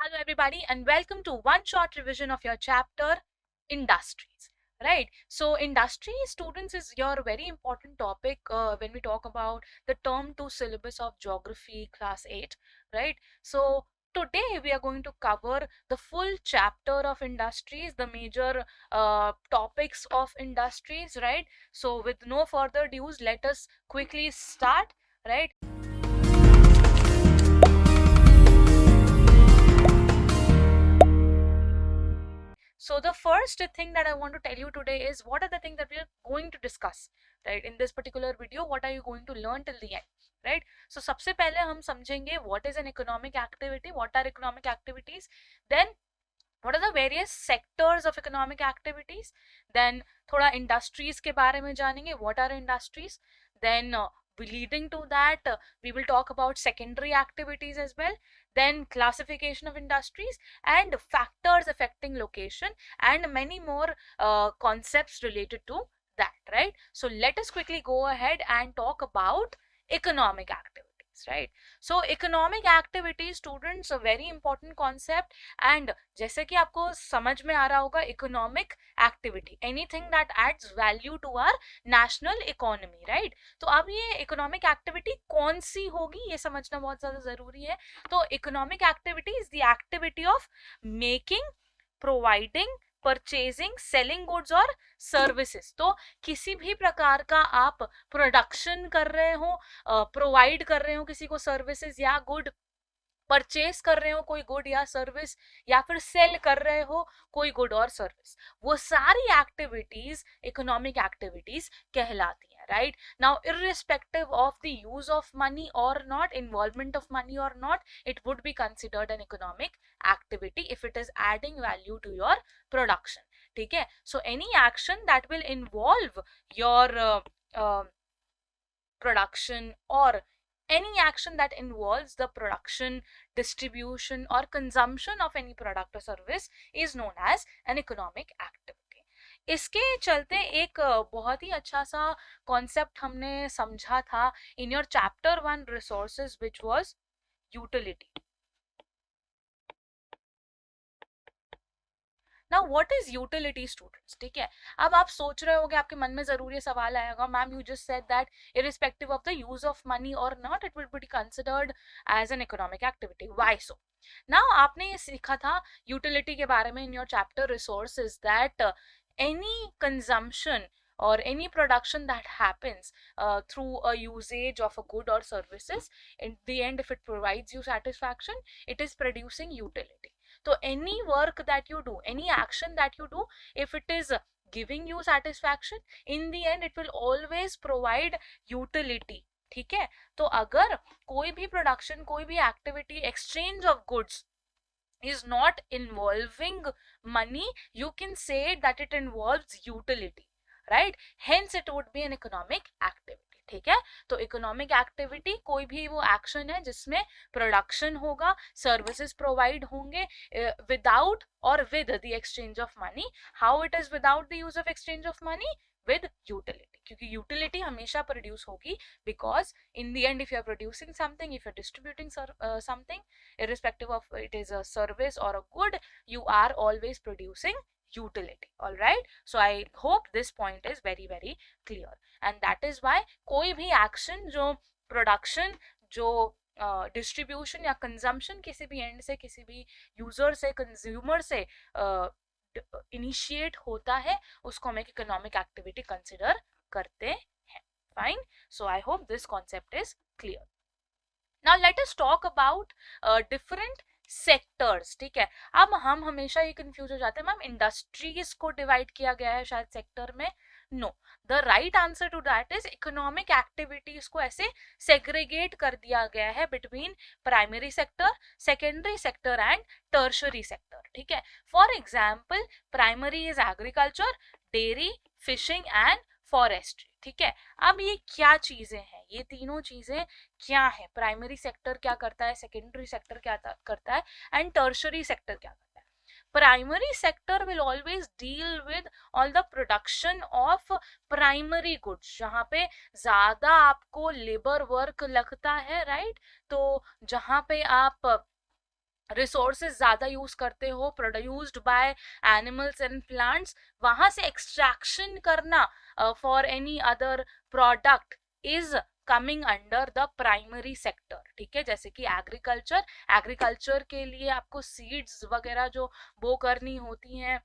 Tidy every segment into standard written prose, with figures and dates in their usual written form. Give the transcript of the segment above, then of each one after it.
Hello, everybody, and welcome to one short revision of your chapter Industries. Right, so industry students is your very important topic when we talk about the term 2 syllabus of geography class 8. Right, so today we are going to cover the full chapter of industries, the major topics of industries. Right, so with no further ado, let us quickly start. Right. So the first thing that I want to tell you today is what are the things that we are going to discuss, right? In this particular video, what are you going to learn till the end, right? So सबसे पहले हम समझेंगे what is an economic activity, what are economic activities, then what are the various sectors of economic activities, then थोड़ा industries के बारे में जानेंगे, what are industries, then leading to that we will talk about secondary activities as well, then classification of industries and factors affecting location and many more concepts related to that, right? So let us quickly go ahead and talk about economic activities, right? So economic activities students a very important concept, and जैसे कि आपको समझ में आ रहा होगा economic activity anything that adds value to our national economy, right? तो अब ये economic activity कौन सी होगी ये समझना बहुत ज़्यादा ज़रूरी है. तो economic activity is the activity of making, providing, purchasing, selling goods और सर्विसेज. तो किसी भी प्रकार का आप प्रोडक्शन कर रहे हो, प्रोवाइड कर रहे हो किसी को सर्विसेज या गुड, परचेस कर रहे हो कोई गुड या सर्विस, या फिर सेल कर रहे हो कोई गुड और सर्विस, वो सारी एक्टिविटीज इकोनॉमिक एक्टिविटीज कहलाती हैं, right? Now irrespective of the use of money or not, involvement of money or not, it would be considered an economic activity if it is adding value to your production. ठीक है, so any action that will involve your production or any action that involves the production, distribution or consumption of any product or service is known as an economic activity. इसके चलते एक बहुत ही अच्छा सा concept हमने समझा था in your chapter 1 resources, which was utility. Now what is utility students? ठीक है, अब आप सोच रहे होगे, आपके मन में जरूर ये सवाल आएगा, ma'am you just said that irrespective of the use of money और not it will be considered as an economic activity. Why so? Now आपने ये सीखा था यूटिलिटी के बारे में in your chapter resources that any consumption or any production that happens through a usage of a good or services, in the end if it provides you satisfaction, it is producing utility. So any work that you do, any action that you do, if it is giving you satisfaction, in the end it will always provide utility. ठीक है, तो अगर कोई भी production, कोई भी activity, exchange of goods is not involving money, you can say that it involves utility, right? Hence it would be an economic activity. ठीक है, तो इकोनॉमिक एक्टिविटी कोई भी वो एक्शन है जिसमें प्रोडक्शन होगा, सर्विसेज प्रोवाइड होंगे विदाउट और with the exchange of money. How it is without the use of exchange of money? With utility, क्योंकि यूटिलिटी हमेशा प्रोड्यूस होगी, because in the end if you are producing something, if you are distributing something, irrespective of it is a service or a good, you are always producing utility. All right, so I hope this point is very very clear, and that is why कोई भी action जो production, जो distribution या consumption किसी भी and से, किसी भी यूजर से, कंज्यूमर से इनिशिएट होता है, उसको हम एक इकोनॉमिक एक्टिविटी कंसिडर करते हैं. Fine, so I hope this concept is clear. Now let us talk about different sectors. ठीक है, अब हम हमेशा ये कंफ्यूज हो जाते हैं, मैम इंडस्ट्रीज को डिवाइड किया गया है शायद सेक्टर में. No, the right answer to that is economic activities को ऐसे सेग्रीगेट कर दिया गया है between primary sector, secondary sector and tertiary sector. ठीक है, for example primary is agriculture, dairy, fishing and forestry. ठीक है, अब ये क्या चीजें हैं, ये तीनों चीजें क्या है? प्राइमरी सेक्टर क्या करता है, सेकेंडरी सेक्टर क्या करता है, एंड टर्शरी सेक्टर क्या करता है? Primary sector will always deal with all the production of primary goods, जहाँ पे ज्यादा आपको लेबर वर्क लगता है, राइट? तो जहाँ पे आप रिसोर्सेज ज़्यादा यूज़ करते हो produced by animals and plants, वहाँ से एक्सट्रैक्शन करना for any other product is coming under the primary sector, ठीक है। जैसे कि एग्रीकल्चर, एग्रीकल्चर के लिए आपको सीड्स वगैरह जो बो करनी होती हैं,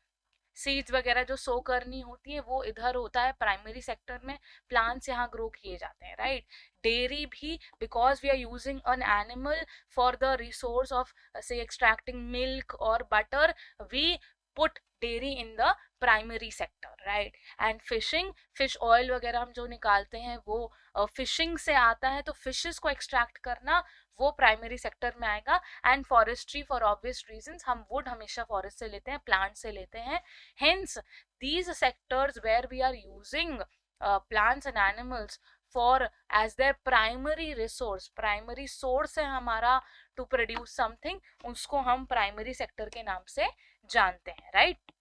सीड्स वगैरह जो सो करनी होती है वो इधर होता है प्राइमरी सेक्टर में, प्लांट्स यहाँ ग्रो किए जाते हैं, राइट। डेयरी भी, because we are using an animal for the resource of से एक्सट्रैक्टिंग मिल्क और butter, we put dairy in the primary sector, right. And fishing, fish oil वगैरह हम जो निकालते हैं वो फिशिंग से आता है, तो फिशेस को एक्सट्रैक्ट करना वो प्राइमरी सेक्टर में आएगा। And forestry, for obvious reasons, हम वुड हमेशा फॉरेस्ट से लेते हैं, प्लांट से लेते हैं, hence these sectors where we are using plants and animals for as their primary resource, primary source है हमारा टू प्रोड्यूस समथिंग, उसको हम प्राइमरी सेक्टर के नाम से जानते हैं, राइट।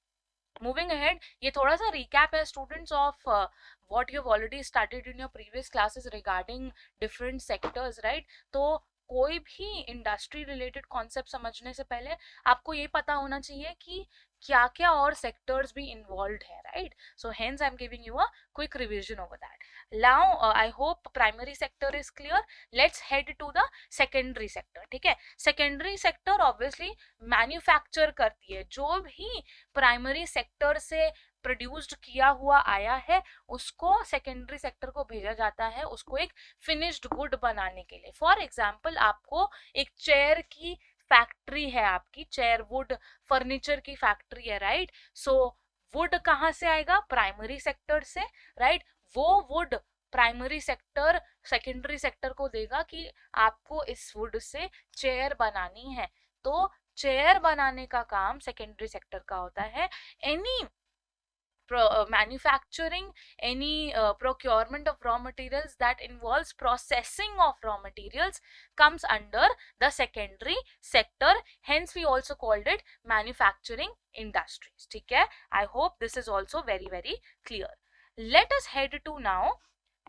मूविंग अहेड, ये थोड़ा सा रिकैप है students of what you've already studied in your previous classes regarding different sectors, right? तो कोई भी इंडस्ट्री रिलेटेड कॉन्सेप्ट समझने से पहले आपको ये पता होना चाहिए कि क्या क्या और सेक्टर्स भी इन्वॉल्व है, right. So hence I am giving you a quick revision over that. Now I hope primary sector is clear, let's head to the secondary sector, ठीक है। सेकेंडरी सेक्टर ऑब्वियसली मैन्युफैक्चर करती है, जो भी primary sector से produced किया हुआ आया है उसको सेकेंडरी सेक्टर को भेजा जाता है, उसको एक फिनिश्ड गुड बनाने के लिए। फॉर एग्जाम्पल, आपको एक चेयर की फैक्ट्री है, आपकी चेयर वुड फर्नीचर की फैक्ट्री है, राइट। सो वुड कहाँ से आएगा? प्राइमरी सेक्टर से, राइट। वो would primary sector secondary sector को देगा कि आपको इस वुड से चेयर बनानी है, तो चेयर बनाने का काम सेकेंडरी सेक्टर का होता है। Any manufacturing, any procurement of raw materials that involves processing of raw materials comes under the secondary sector, hence we also called it manufacturing industries, ठीक है। I hope this is also very very clear. Let us head to now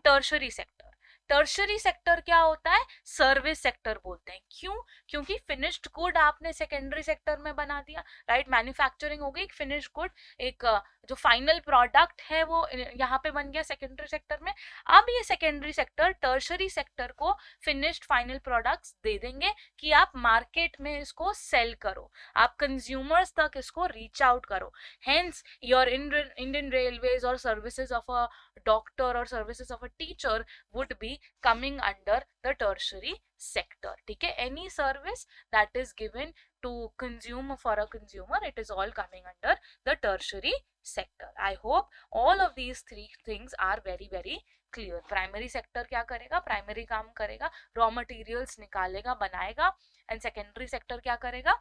tertiary sector. Tertiary sector क्या होता है? Service sector बोलते हैं। क्यों? क्योंकि finished good आपने सेकेंडरी सेक्टर में बना दिया, राइट। मैन्युफैक्चरिंग हो गई, एक फिनिश्ड गुड, एक जो फाइनल प्रोडक्ट है वो यहाँ पे बन गया सेकेंडरी सेक्टर में। अब ये सेकेंडरी सेक्टर टर्शरी सेक्टर को फिनिश्ड फाइनल प्रोडक्ट्स दे देंगे कि आप मार्केट में इसको सेल करो, आप कंज्यूमर्स तक इसको रीच आउट करो। हेंस योर इंडियन रेलवेज और सर्विसेज ऑफ अ डॉक्टर और services of a teacher would be coming under the tertiary sector, ठीक है। any service that is given to consume for a consumer, it is all coming under the tertiary sector. I hope all of these three things are very very clear. Primary sector क्या करेगा? Primary काम करेगा, raw materials निकालेगा, बनाएगा, and secondary sector क्या करेगा?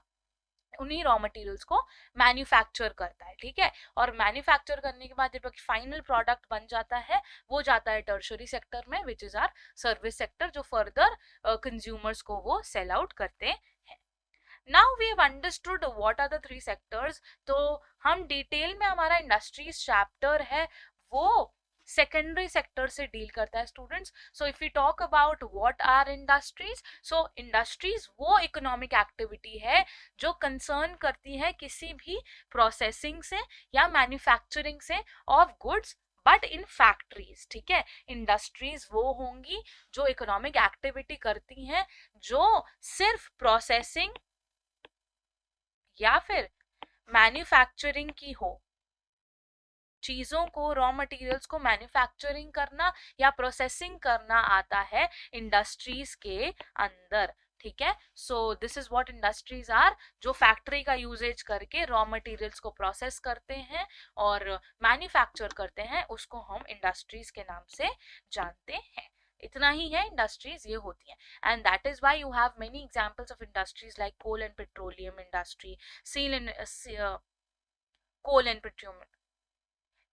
उन्हीं raw materials को मैन्युफैक्चर करता है, ठीक है। और मैन्युफैक्चर करने के बाद जब फाइनल प्रोडक्ट बन जाता है वो जाता है टर्शरी सेक्टर में, which is our service sector, जो फर्दर कंज्यूमर्स को वो सेल आउट करते हैं। Now we have understood what are the three sectors. तो हम डिटेल में, हमारा इंडस्ट्रीज चैप्टर है वो सेकेंडरी सेक्टर से डील करता है students. So if you talk about what are industries, so industries वो इकोनॉमिक एक्टिविटी है जो कंसर्न करती है किसी भी प्रोसेसिंग से या मैन्युफैक्चरिंग से of goods but in factories, ठीक है। इंडस्ट्रीज वो होंगी जो इकोनॉमिक एक्टिविटी करती हैं जो सिर्फ प्रोसेसिंग या फिर मैन्युफैक्चरिंग की हो, चीजों को, रॉ मटेरियल्स को मैन्युफैक्चरिंग करना या प्रोसेसिंग करना आता है इंडस्ट्रीज के अंदर, ठीक है। So this is what industries are, जो फैक्ट्री का यूजेज करके रॉ मटेरियल्स को प्रोसेस करते हैं और मैन्युफैक्चर करते हैं, उसको हम इंडस्ट्रीज के नाम से जानते हैं। इतना ही है, इंडस्ट्रीज ये होती हैं। And that is why you have many examples of industries like coal and petroleum industry,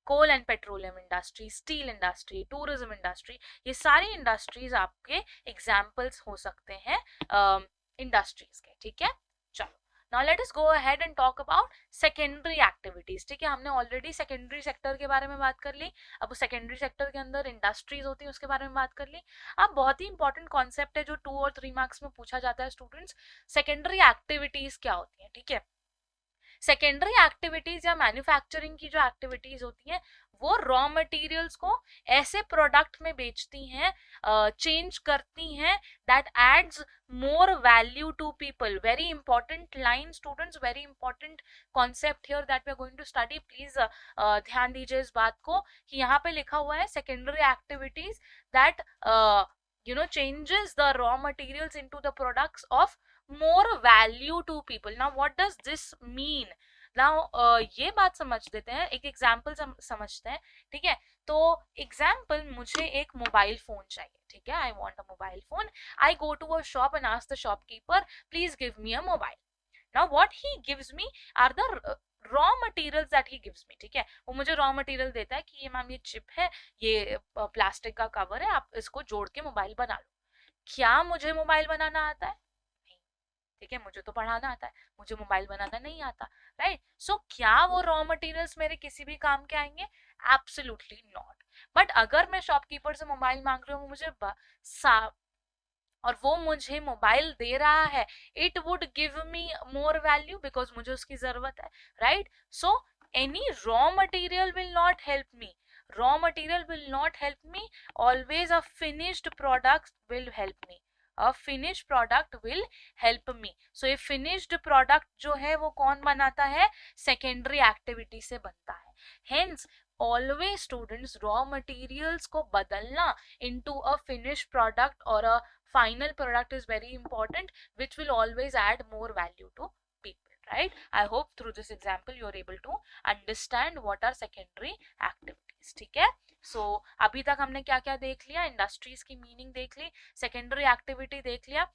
coal and petroleum industry, steel industry, tourism industry, ये सारी इंडस्ट्रीज आपके एग्जाम्पल्स हो सकते हैं इंडस्ट्रीज के, ठीक है। चलो now let us go ahead and talk about secondary activities. ठीक है, हमने ऑलरेडी सेकेंडरी सेक्टर के बारे में बात कर ली. अब सेकेंडरी सेक्टर के अंदर इंडस्ट्रीज होती है उसके बारे में बात कर ली. अब बहुत ही इंपॉर्टेंट कॉन्सेप्ट है जो 2 और 3 मार्क्स में पूछा जाता है स्टूडेंट्स, सेकेंडरी एक्टिविटीज क्या होती है. ठीक है, सेकेंडरी एक्टिविटीज या मैन्युफैक्चरिंग की जो एक्टिविटीज होती हैं वो रॉ मटेरियल्स को ऐसे प्रोडक्ट में बेचती हैं, चेंज करती हैं, that adds more value to people. Very important line students, very important concept here that we are going to study. Please ध्यान दीजिए इस बात को कि यहाँ पे लिखा हुआ है secondary activities that changes the raw materials into the products of more value to people. Now what does this mean? Now ये बात समझ देते हैं, एक एग्जाम्पल समझते हैं. ठीक है, तो एग्जाम्पल, मुझे एक मोबाइल फोन चाहिए. ठीक है, I want a mobile phone. I go to a shop and ask the shopkeeper, please give me a mobile. Now what he gives me are the raw materials that he gives me. ठीक है, वो मुझे raw material देता है कि ये ma'am ये chip है, ये प्लास्टिक का कवर है, आप इसको जोड़ के मोबाइल बना लो. क्या मुझे मोबाइल बनाना आता है? नहीं. ठीक है, मुझे तो पढ़ाना आता है, मुझे मोबाइल बनाना नहीं आता. राइट, सो क्या वो रॉ मटेरियल्स मेरे किसी भी काम के आएंगे? Absolutely not. बट अगर मैं शॉपकीपर से मोबाइल मांग रही हूँ मुझे और वो मुझे मोबाइल दे रहा है, it would give me more value because मुझे उसकी जरूरत है. Right, so any raw material will not help me. Raw material will not help me. Always a finished product will help me. A finished product will help me. So a finished product जो है वो कौन बनाता है? Secondary activity से बनता है. Hence always students, raw materials को बदलना into a finished product or a final product is very important, which will always add more value to people. Right? I hope through this example you are able to understand what are secondary activities. ठीक है, सो अभी तक हमने क्या क्या देख लिया? Industries की मीनिंग देख ली, सेकेंडरी एक्टिविटी देख लिया,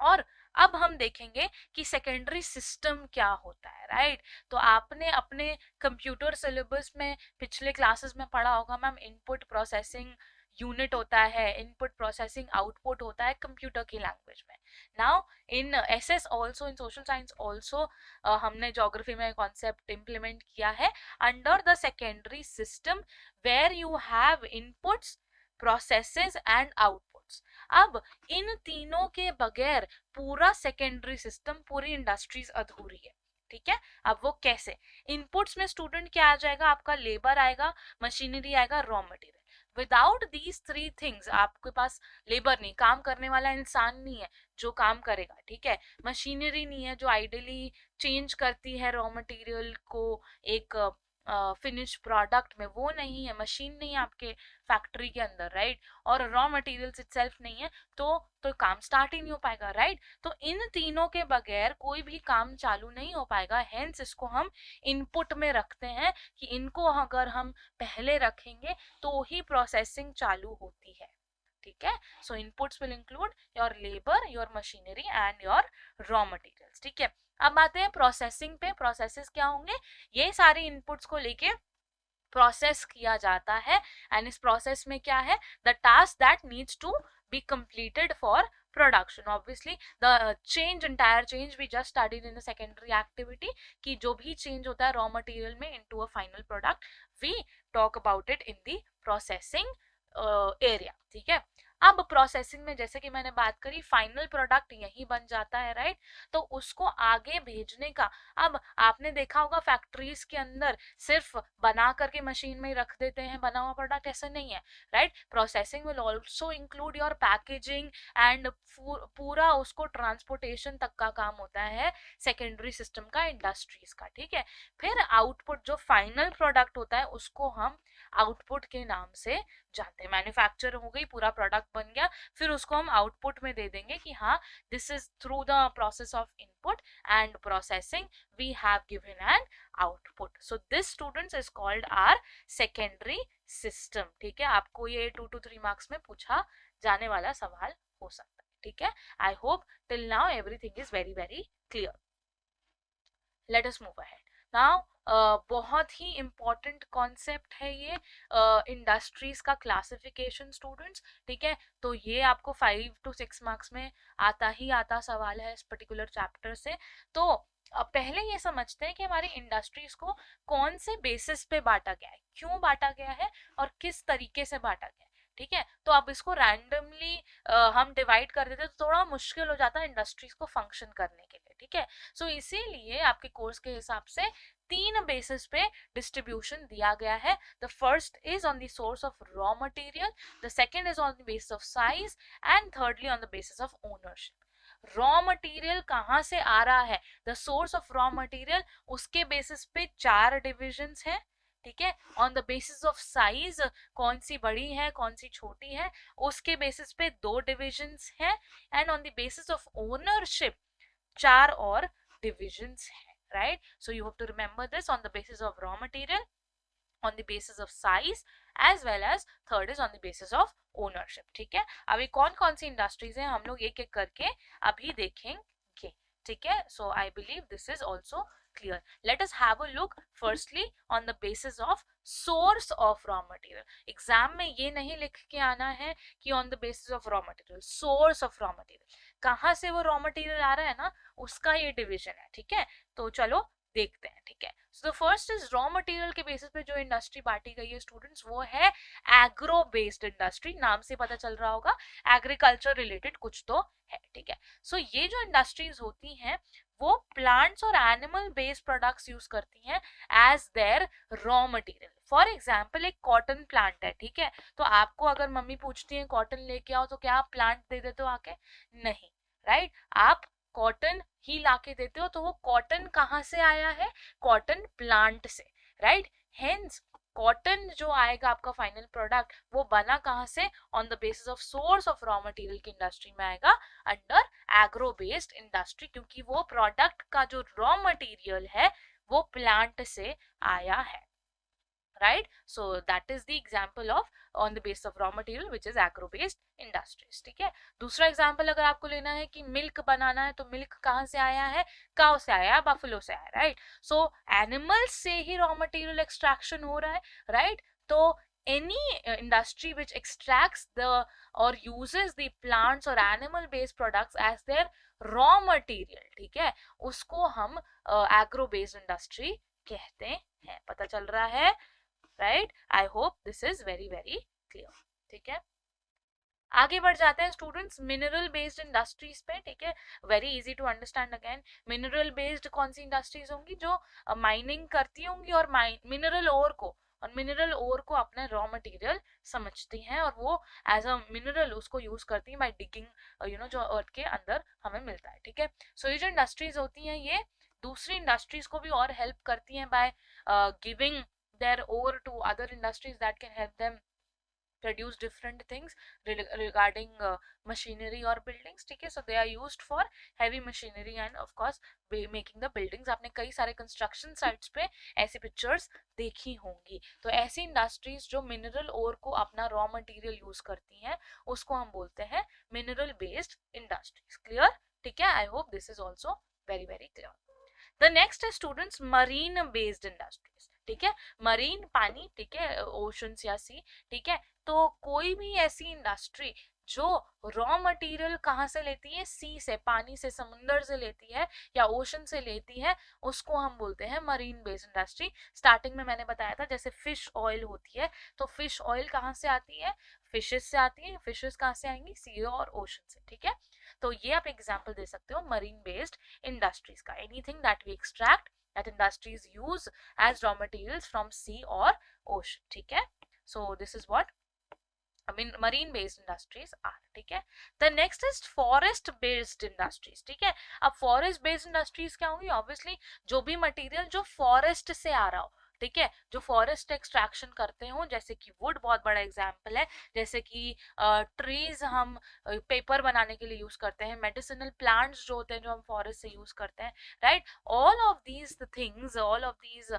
और अब हम देखेंगे कि सेकेंडरी सिस्टम क्या होता है. राइट, तो आपने अपने कंप्यूटर सिलेबस में पिछले क्लासेस में पढ़ा होगा मैम, इनपुट प्रोसेसिंग यूनिट होता है, इनपुट प्रोसेसिंग आउटपुट होता है कंप्यूटर की लैंग्वेज में. Now in SS also, in social science also हमने ज्योग्राफी में कॉन्सेप्ट इम्प्लीमेंट किया है under the secondary system where you have inputs, processes and outputs. अब इन तीनों के बगैर पूरा सेकेंडरी सिस्टम, पूरी इंडस्ट्रीज अधूरी है. ठीक है, अब वो कैसे? इनपुट्स में स्टूडेंट क्या आ जाएगा? आपका लेबर आएगा, मशीनरी आएगा, raw material. Without these 3 things आपके पास लेबर नहीं, काम करने वाला इंसान नहीं है जो काम करेगा. ठीक है, मशीनरी नहीं है जो आइडियली चेंज करती है रॉ मटेरियल को एक फिनिश प्रोडक्ट में, वो नहीं है, मशीन नहीं है आपके फैक्ट्री के अंदर. राइट, और रॉ मटेरियल्स इटसेल्फ नहीं है, तो काम स्टार्ट ही नहीं हो पाएगा. राइट, तो इन तीनों के बगैर कोई भी काम चालू नहीं हो पाएगा. हेंस इसको हम इनपुट में रखते हैं कि इनको अगर हम पहले रखेंगे तो ही प्रोसेसिंग चालू होती है. ठीक है, so inputs will include your labour, your machinery and your raw materials. ठीक है, अब आते हैं प्रोसेसिंग पे. प्रोसेसेस क्या होंगे? ये सारी इनपुट्स को लेके प्रोसेस किया जाता है, एंड इस प्रोसेस में क्या है? The task that needs to be completed for production. Obviously the entire change we just studied in the secondary activity कि जो भी change होता है raw material में into a final product, we talk about it in the processing area. ठीक है, अब processing में जैसे कि मैंने बात करी, फाइनल प्रोडक्ट यही बन जाता है. राइट, तो उसको आगे भेजने का, अब आपने देखा होगा फैक्ट्रीज के अंदर सिर्फ बना करके मशीन में रख देते हैं बना हुआ प्रोडक्ट, ऐसा नहीं है. Right, processing will also include your packaging and पूरा उसको ट्रांसपोर्टेशन तक का काम होता है सेकेंडरी सिस्टम का, इंडस्ट्रीज का. ठीक है, फिर आउटपुट जो फाइनल प्रोडक्ट होता है उसको हम आउटपुट के नाम से जानते हैं. मैन्युफैक्चर हो गई, पूरा प्रोडक्ट बन गया, फिर उसको हम आउटपुट में दे देंगे कि हाँ, this is through the process of input and processing we have given an output. So this students is called our secondary system. ठीक है, आपको ये 2 to 3 मार्क्स में पूछा जाने वाला सवाल हो सकता है. ठीक है, I hope till now everything is very very clear. Let us move ahead. Now बहुत ही इम्पॉर्टेंट कॉन्सेप्ट है ये इंडस्ट्रीज का क्लासिफिकेशन स्टूडेंट्स, ठीक है। तो ये आपको 5 to 6 मार्क्स में आता ही आता सवाल है इस पर्टिकुलर चैप्टर से। तो अब पहले ये समझते हैं कि हमारी इंडस्ट्रीज को कौन से बेसिस पे बांटा गया है, क्यों बांटा गया है और किस तरीके से बांटा गया है, ठीक है। तो अब इसको रैंडमली हम डिवाइड कर देते तो थोड़ा मुश्किल हो जाता है इंडस्ट्रीज को फंक्शन करने के लिए, ठीक है। सो इसीलिए आपके कोर्स के हिसाब से 3 बेसिस पे डिस्ट्रीब्यूशन दिया गया है। The first is on the source of raw material, the second is on the basis of size and thirdly on the basis of ownership. Raw material कहाँ से आ रहा है, the source of raw material, उसके basis पे 4 divisions हैं, ठीक है। On the basis of size, कौन सी बड़ी है कौन सी छोटी है, उसके बेसिस पे 2 डिविजन्स हैं। And on the basis of ownership 4 और डिविजन्स हैं, right? So you have to remember this on the basis of raw material, on the basis of size, as well as third is on the basis of ownership, ठीक है। अभी कौन कौन सी industries हैं हम लोग एक एक करके अभी देखेंगे, ठीक है। So I believe this is also clear. Let us have a look firstly on the basis of source of raw material. Exam में ये नहीं लिख के आना है कि on the basis of raw material, source of raw material, कहाँ से वो रॉ मटेरियल आ रहा है ना, उसका ये डिवीजन है, ठीक है। तो चलो देखते हैं, ठीक है। सो the first is raw material के बेसिस पे जो इंडस्ट्री बांटी गई है स्टूडेंट्स, वो है एग्रो बेस्ड इंडस्ट्री। नाम से पता चल रहा होगा एग्रीकल्चर रिलेटेड कुछ तो है, ठीक है। सो ये जो इंडस्ट्रीज होती हैं वो प्लांट्स और एनिमल बेस्ड प्रोडक्ट्स यूज करती हैं as their raw material. For example एक कॉटन प्लांट है, ठीक है। तो आपको अगर मम्मी पूछती है कॉटन लेके आओ तो क्या आप प्लांट दे देते हो आके? नहीं, राइट। आप कॉटन ही लाके देते हो। तो वो कॉटन कहाँ से आया है? कॉटन प्लांट से, राइट। हेंस कॉटन जो आएगा आपका फाइनल प्रोडक्ट, वो बना कहाँ से? On the basis of source of raw material की इंडस्ट्री में आएगा अंडर एग्रो बेस्ड इंडस्ट्री, क्योंकि वो प्रोडक्ट का जो रॉ मटेरियल है वो प्लांट से आया है, right? So that is the example of on the basis of raw material which is agro based industries, ठीक है। दूसरा एग्जाम्पल अगर आपको लेना है कि मिल्क बनाना है, तो मिल्क कहाँ से आया है? काउ से आया, बफलो से आया, राइट। सो एनिमल्स से ही रॉ मटेरियल एक्सट्रैक्शन हो रहा है, राइट। तो any industry which extracts the or uses the plants or animal based products as their raw material, ठीक है, उसको हम agro based industry कहते हैं। पता चल रहा है, right. I hope this is very very clear, ठीक है। आगे बढ़ जाते हैं स्टूडेंट्स मिनरल बेस्ड इंडस्ट्रीज पे, ठीक है। Very easy to understand again. Mineral based कौन सी इंडस्ट्रीज होंगी? जो माइनिंग करती होंगी और मिनरल ओर को अपने रॉ मटेरियल समझती हैं और वो एज अ मिनरल उसको यूज करती हैं बाय डिगिंग जो अर्थ के अंदर हमें मिलता है, ठीक है। सो ये जो इंडस्ट्रीज होती हैं ये दूसरी इंडस्ट्रीज को भी और हेल्प करती हैं by giving their ore to other industries that can help them produce different things regarding machinery or buildings, ठीक है। so they are used for heavy machinery and of course making the buildings। आपने कई सारे construction sites पे ऐसी pictures देखी होंगी। तो ऐसी इंडस्ट्रीज जो मिनरल ओर को अपना रॉ मटेरियल यूज करती हैं उसको हम बोलते हैं मिनरल बेस्ड इंडस्ट्रीज। क्लियर, ठीक है। I hope this is also very very clear. The next है स्टूडेंट्स मरीन बेस्ड इंडस्ट्रीज, ठीक है। मरीन पानी, ठीक है, ओशंस या सी, ठीक है। तो कोई भी ऐसी इंडस्ट्री जो रॉ मटेरियल कहाँ से लेती है? सी से, पानी से, समुंदर से लेती है या ओशन से लेती है, उसको हम बोलते हैं मरीन बेस्ड इंडस्ट्री। स्टार्टिंग में मैंने बताया था जैसे फिश ऑयल होती है, तो फिश ऑयल कहाँ से आती है? फिशेस से आती है। फिशेस कहाँ से आएंगी? सी और ओशन से, ठीक है। तो ये आप एग्जाम्पल दे सकते हो मरीन बेस्ड इंडस्ट्रीज का। Anything that we extract that industries use as raw materials from sea or ocean, ठीक है। so this is what I mean marine based industries are, ठीक है। the next is forest based industries, ठीक है। अब forest based industries क्या होंगी? obviously जो भी मटेरियल जो फॉरेस्ट से आ रहा हो, ठीक है, जो फॉरेस्ट एक्सट्रैक्शन करते हो, जैसे कि वुड बहुत बड़ा एग्जाम्पल है, जैसे कि ट्रीज हम पेपर बनाने के लिए यूज करते हैं, मेडिसिनल प्लांट्स जो होते हैं जो हम फॉरेस्ट से यूज करते हैं, right. All of these things, all of these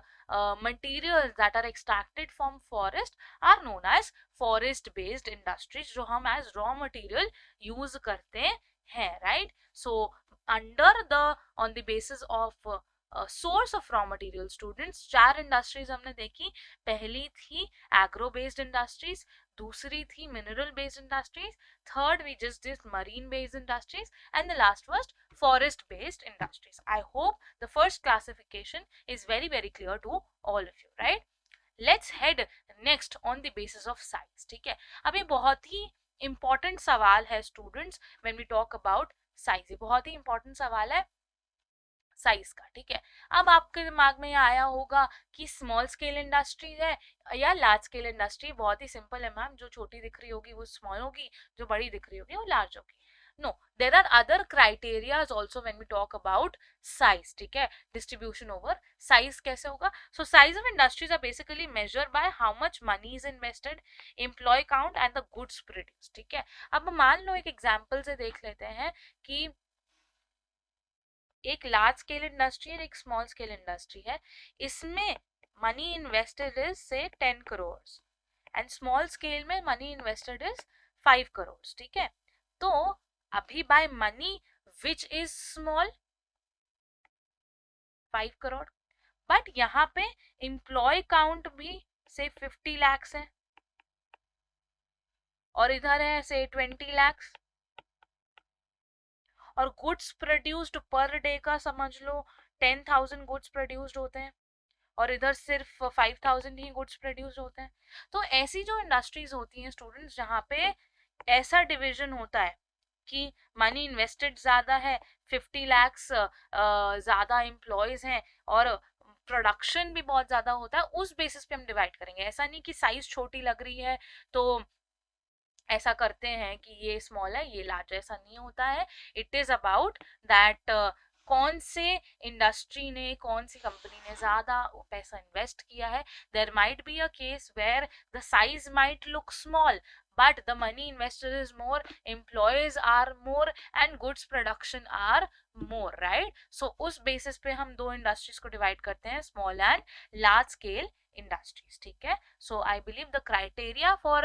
materials that are extracted from forest are known as forest based industries, जो हम एज रॉ मटेरियल यूज करते हैं, right. So under the on the basis of source of raw material students, 4 industries हमने देखी। पहली थी agro based industries, दूसरी थी mineral based industries, third we just did marine based industries, and the last was forest based industries. I hope the first classification is very clear to all of you, right? Let's head next on the basis of size. ठीक है, अब ये बहुत ही important सवाल है students when we talk about size. ये बहुत ही important सवाल है साइज का। ठीक है, अब आपके दिमाग में ये आया होगा कि स्मॉल स्केल इंडस्ट्री है या लार्ज स्केल इंडस्ट्री। बहुत ही सिंपल है मैम, जो छोटी दिख रही होगी वो स्मॉल होगी, जो बड़ी दिख रही होगी वो लार्ज होगी। No, there are other criterias also when we talk about size. ठीक है, distribution over size कैसे होगा? So size of industries are basically measured by how much money is invested, employee count and the goods produced. ठीक है, अब मान लो एक example से देख लेते हैं कि एक लार्ज स्केल इंडस्ट्री और एक स्मॉल स्केल इंडस्ट्री है, इसमें मनी इन्वेस्टेड इज से 10 करोड़ एंड स्मॉल स्केल में मनी इन्वेस्टेड इज 5 करोड़। ठीक है, तो अभी by money which is small 5 crore, but यहाँ पे एम्प्लॉय काउंट भी से 50 lakhs है और इधर है से 20 lakhs, और गुड्स प्रोड्यूस्ड पर डे का समझ लो 10,000 गुड्स प्रोड्यूस्ड होते हैं और इधर सिर्फ 5,000 ही गुड्स प्रोड्यूस्ड होते हैं। तो ऐसी जो इंडस्ट्रीज होती हैं स्टूडेंट्स जहाँ पे ऐसा डिविजन होता है कि मनी इन्वेस्टेड ज्यादा है, 50 lakhs ज्यादा एम्प्लॉयज हैं और प्रोडक्शन भी बहुत ज्यादा होता है, उस बेसिस पे हम डिवाइड करेंगे। ऐसा नहीं कि साइज छोटी लग रही है तो ऐसा करते हैं कि ये स्मॉल है ये लार्ज, ऐसा नहीं होता है। इट इज अबाउट दैट कौन से इंडस्ट्री ने, कौन सी कंपनी ने ज्यादा पैसा इन्वेस्ट किया है। There might be a case where the size might look small but the money invested is more, employees are more and goods production are more, right? So उस basis पे हम दो industries को divide करते हैं, small and large scale industries. ठीक है, so I believe the criteria for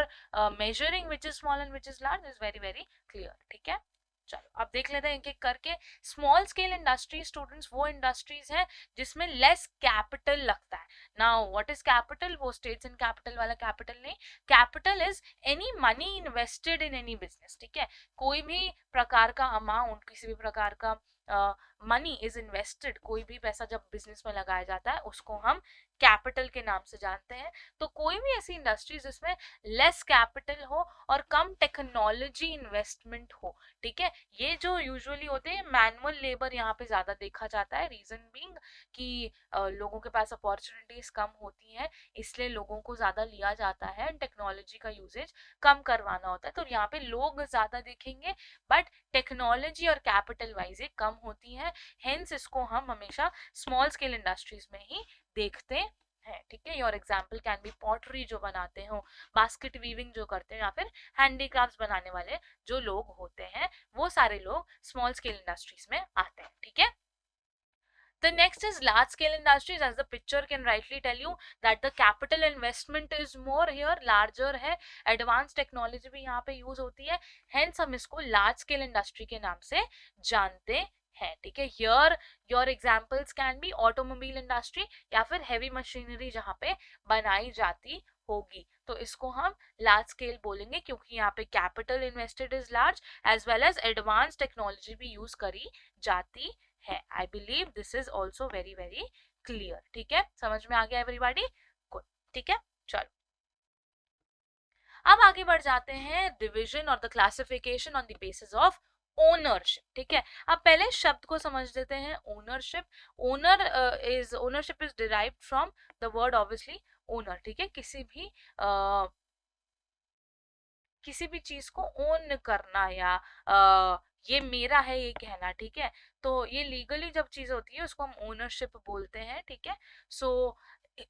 measuring which is small and which is large is very clear. ठीक है, चलो अब देख लेते हैं एक एक करके। स्मॉल स्केल इंडस्ट्री स्टूडेंट्स वो इंडस्ट्रीज है जिसमें लेस कैपिटल लगता है। Now what is capital? वो स्टेट्स इन कैपिटल वाला कैपिटल नहीं, capital is any money invested in any business. ठीक है, कोई भी प्रकार का अमाउंट, किसी भी प्रकार का मनी इज इन्वेस्टेड, कोई भी पैसा जब बिजनेस में लगाया जाता है उसको हम कैपिटल के नाम से जानते हैं। तो कोई भी ऐसी इंडस्ट्री जिसमें लेस कैपिटल हो और कम टेक्नोलॉजी इन्वेस्टमेंट हो। ठीक है, ये जो यूजुअली होते हैं मैनुअल लेबर यहाँ पे ज्यादा देखा जाता है, रीजन बीइंग कि लोगों के पास अपॉर्चुनिटीज कम होती हैं, इसलिए लोगों को ज्यादा लिया जाता है, टेक्नोलॉजी का यूजेज कम करवाना होता है, तो यहाँ पे लोग ज्यादा दिखेंगे बट टेक्नोलॉजी और कैपिटल वाइज कम होती है। हेंस इसको हम हमेशा स्मॉल स्केल इंडस्ट्रीज में ही देखते हैं। ठीक है, your example can be pottery जो बनाते हो, बास्केट वीविंग जो करते हैं, या फिर हैंडीक्राफ्ट्स बनाने वाले जो लोग होते हैं, वो सारे लोग स्मॉल स्केल इंडस्ट्रीज में आते हैं। ठीक है, The next is large scale industries. As the picture can rightly tell you that the capital investment is more here, larger है, advanced technology भी यहाँ पे use होती है, hence हम इसको large scale industry के नाम से जानते हैं। ठीक है, here your examples can be automobile industry या फिर heavy machinery जहाँ पे बनाई जाती होगी, तो इसको हम लार्ज स्केल बोलेंगे क्योंकि यहाँ पे capital invested is large as well as advance technology भी यूज करी जाती है। I believe this is also very clear. ठीक है, समझ में आ गया एवरीबॉडी? गुड। ठीक है, चलो अब आगे बढ़ जाते हैं डिविजन और the classification on the basis of ownership. ठीक है, अब पहले शब्द को समझ लेते हैं। Ownership, ownership is derived from the word obviously owner. ठीक है, किसी भी चीज को ओन करना या ये मेरा है ये कहना। ठीक है, तो ये लीगली जब चीज होती है उसको हम ओनरशिप बोलते हैं। ठीक है, सो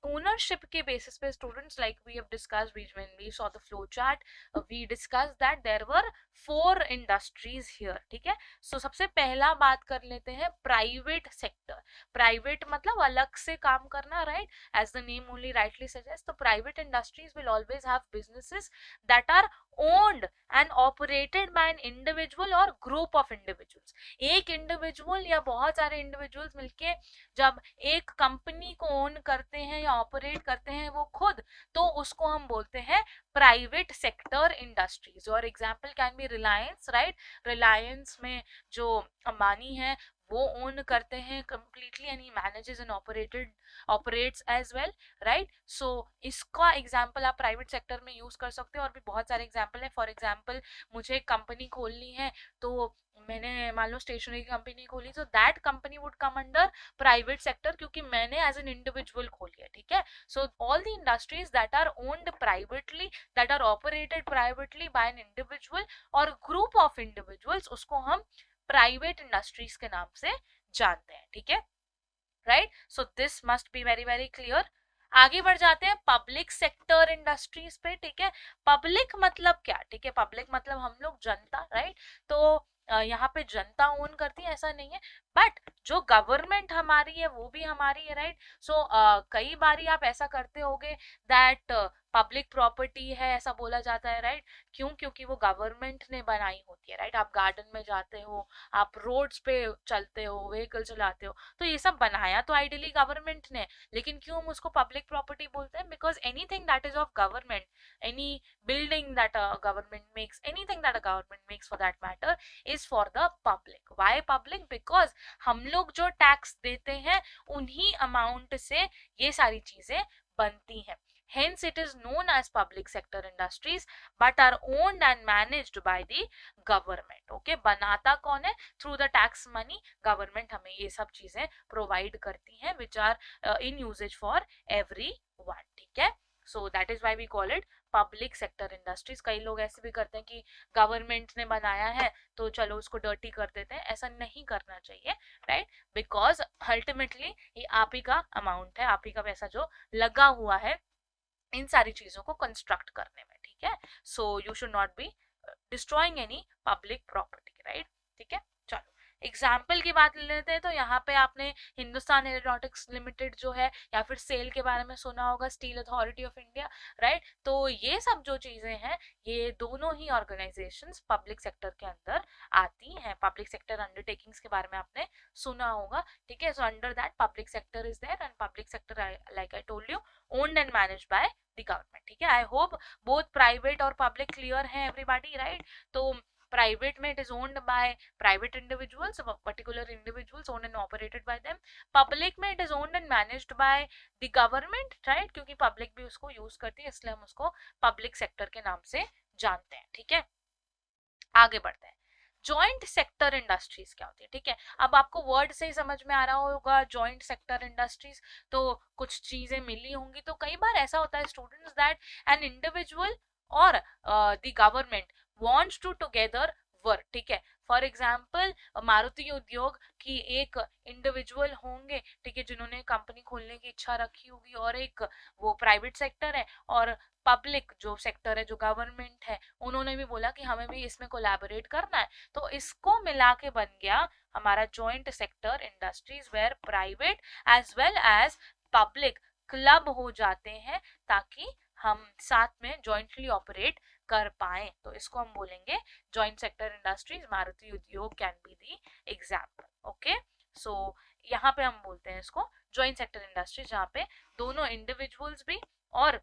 ownership के basis पे students, like we have discussed when we saw the flow chart, we discussed that there were 4 industries here. ठीक है, so सबसे पहला बात कर लेते हैं प्राइवेट सेक्टर। प्राइवेट मतलब अलग से काम करना, right, as the name only rightly suggest. तो private industries will always have businesses that are owned and operated by an individual और ग्रुप ऑफ इंडिविजुअल्स. एक इंडिविजुअल या बहुत सारे इंडिविजुअल्स मिलके जब एक कंपनी को ओन करते हैं या ऑपरेट करते हैं वो खुद, तो उसको हम बोलते हैं प्राइवेट सेक्टर इंडस्ट्रीज. और example can be Reliance, right. Reliance में जो अंबानी है वो ओन करते हैं completely and he manages and operates as well, right. So इसका एग्जांपल आप प्राइवेट सेक्टर में यूज कर सकते हो. और भी बहुत सारे एग्जांपल है. फॉर एग्जांपल मुझे एक कंपनी खोलनी है, तो मैंने मान लो स्टेशनरी की कंपनी खोली, तो that company would come under private sector क्योंकि मैंने एज एन इंडिविजुअल खोली है, ठीक है. So all the industries that are owned privately, that are operated privately by an individual और ग्रुप ऑफ इंडिविजुअल्स, उसको हम प्राइवेट इंडस्ट्रीज के नाम से जानते हैं, ठीक है, right. So this must be very very clear. आगे बढ़ जाते हैं पब्लिक सेक्टर इंडस्ट्रीज पे, ठीक है. पब्लिक मतलब क्या, ठीक है, पब्लिक मतलब हम लोग जनता, राइट. तो यहाँ पे जनता ओन करती है ऐसा नहीं है, बट जो गवर्नमेंट हमारी है वो भी हमारी है, राइट. सो कई बारी आप ऐसा करते होगे दैट पब्लिक प्रॉपर्टी है ऐसा बोला जाता है, राइट. क्यों? क्योंकि वो गवर्नमेंट ने बनाई होती है, राइट. आप गार्डन में जाते हो, आप रोड्स पे चलते हो, व्हीकल चलाते हो, तो ये सब बनाया तो आइडियली गवर्नमेंट ने, लेकिन क्यों हम उसको पब्लिक प्रॉपर्टी बोलते हैं? Because anything that is of government, any building that a government makes, anything that a government makes for that matter is for the public. Why public? Because हम लोग जो टैक्स देते हैं उन्हीं अमाउंट से ये सारी चीजें बनती हैं. Hence it is known as public sector industries but are owned and managed by the government. Okay, बनाता कौन है? Through the tax money government हमें ये सब चीजें provide करती हैं which are in usage for everyone, ठीक है. So that is why we call it public sector industries. कई लोग ऐसे भी करते हैं कि गवर्नमेंट ने बनाया है तो चलो उसको डर्टी कर देते हैं. ऐसा नहीं करना चाहिए, राइट. बिकॉज अल्टीमेटली ये आप ही का अमाउंट है, आप ही का पैसा जो लगा हुआ है इन सारी चीजों को कंस्ट्रक्ट करने में, ठीक है. सो you should not be destroying any public property, right, ठीक है. चलो एग्जाम्पल की बात ले लेते हैं. तो यहाँ पे आपने हिंदुस्तान एरोनॉटिक्स लिमिटेड जो है या फिर सेल के बारे में सुना होगा, steel authority of India, right. तो ये सब जो चीजें हैं ये दोनों ही ऑर्गेनाइजेशंस पब्लिक सेक्टर के अंदर आती हैं. पब्लिक सेक्टर अंडरटेकिंग्स के बारे में आपने सुना होगा, ठीक है. So under that public sector is there and public sector like I told you owned and managed by the government, ठीक है. आई होप बोथ प्राइवेट और पब्लिक क्लियर है एवरीबॉडी, राइट. तो प्राइवेट में it is owned by private individuals, particular individuals owned and operated by them. Public में it is owned and managed by the government, right, क्योंकि public भी उसको use करती है इसलिए हम उसको पब्लिक सेक्टर के नाम से जानते हैं, ठीक है. आगे बढ़ते हैं. जॉइंट सेक्टर इंडस्ट्रीज क्या होती है, ठीक है. अब आपको वर्ड से ही समझ में आ रहा होगा जॉइंट सेक्टर इंडस्ट्रीज, तो कुछ चीजें मिली होंगी. तो कई बार ऐसा होता है स्टूडेंट्स दैट एन इंडिविजुअल और the government wants to together work, ठीक है. फॉर एग्जाम्पल मारुति उद्योग की एक इंडिविजुअल होंगे, ठीक है, जिन्होंने कंपनी खोलने की इच्छा रखी होगी, और एक वो प्राइवेट सेक्टर है, और पब्लिक जो सेक्टर है जो गवर्नमेंट है उन्होंने भी बोला कि हमें भी इसमें कोलैबोरेट करना है. तो इसको मिला के बन गया हमारा joint sector industries where private as well as public club हो जाते हैं ताकि हम साथ में जॉइंटली ऑपरेट कर पाए. तो इसको हम बोलेंगे joint sector industries. Maruti Udyog can be the example, okay. So यहाँ पे हम बोलते हैं इसको जॉइंट सेक्टर इंडस्ट्रीज, जहाँ पे दोनों इंडिविजुअल्स भी और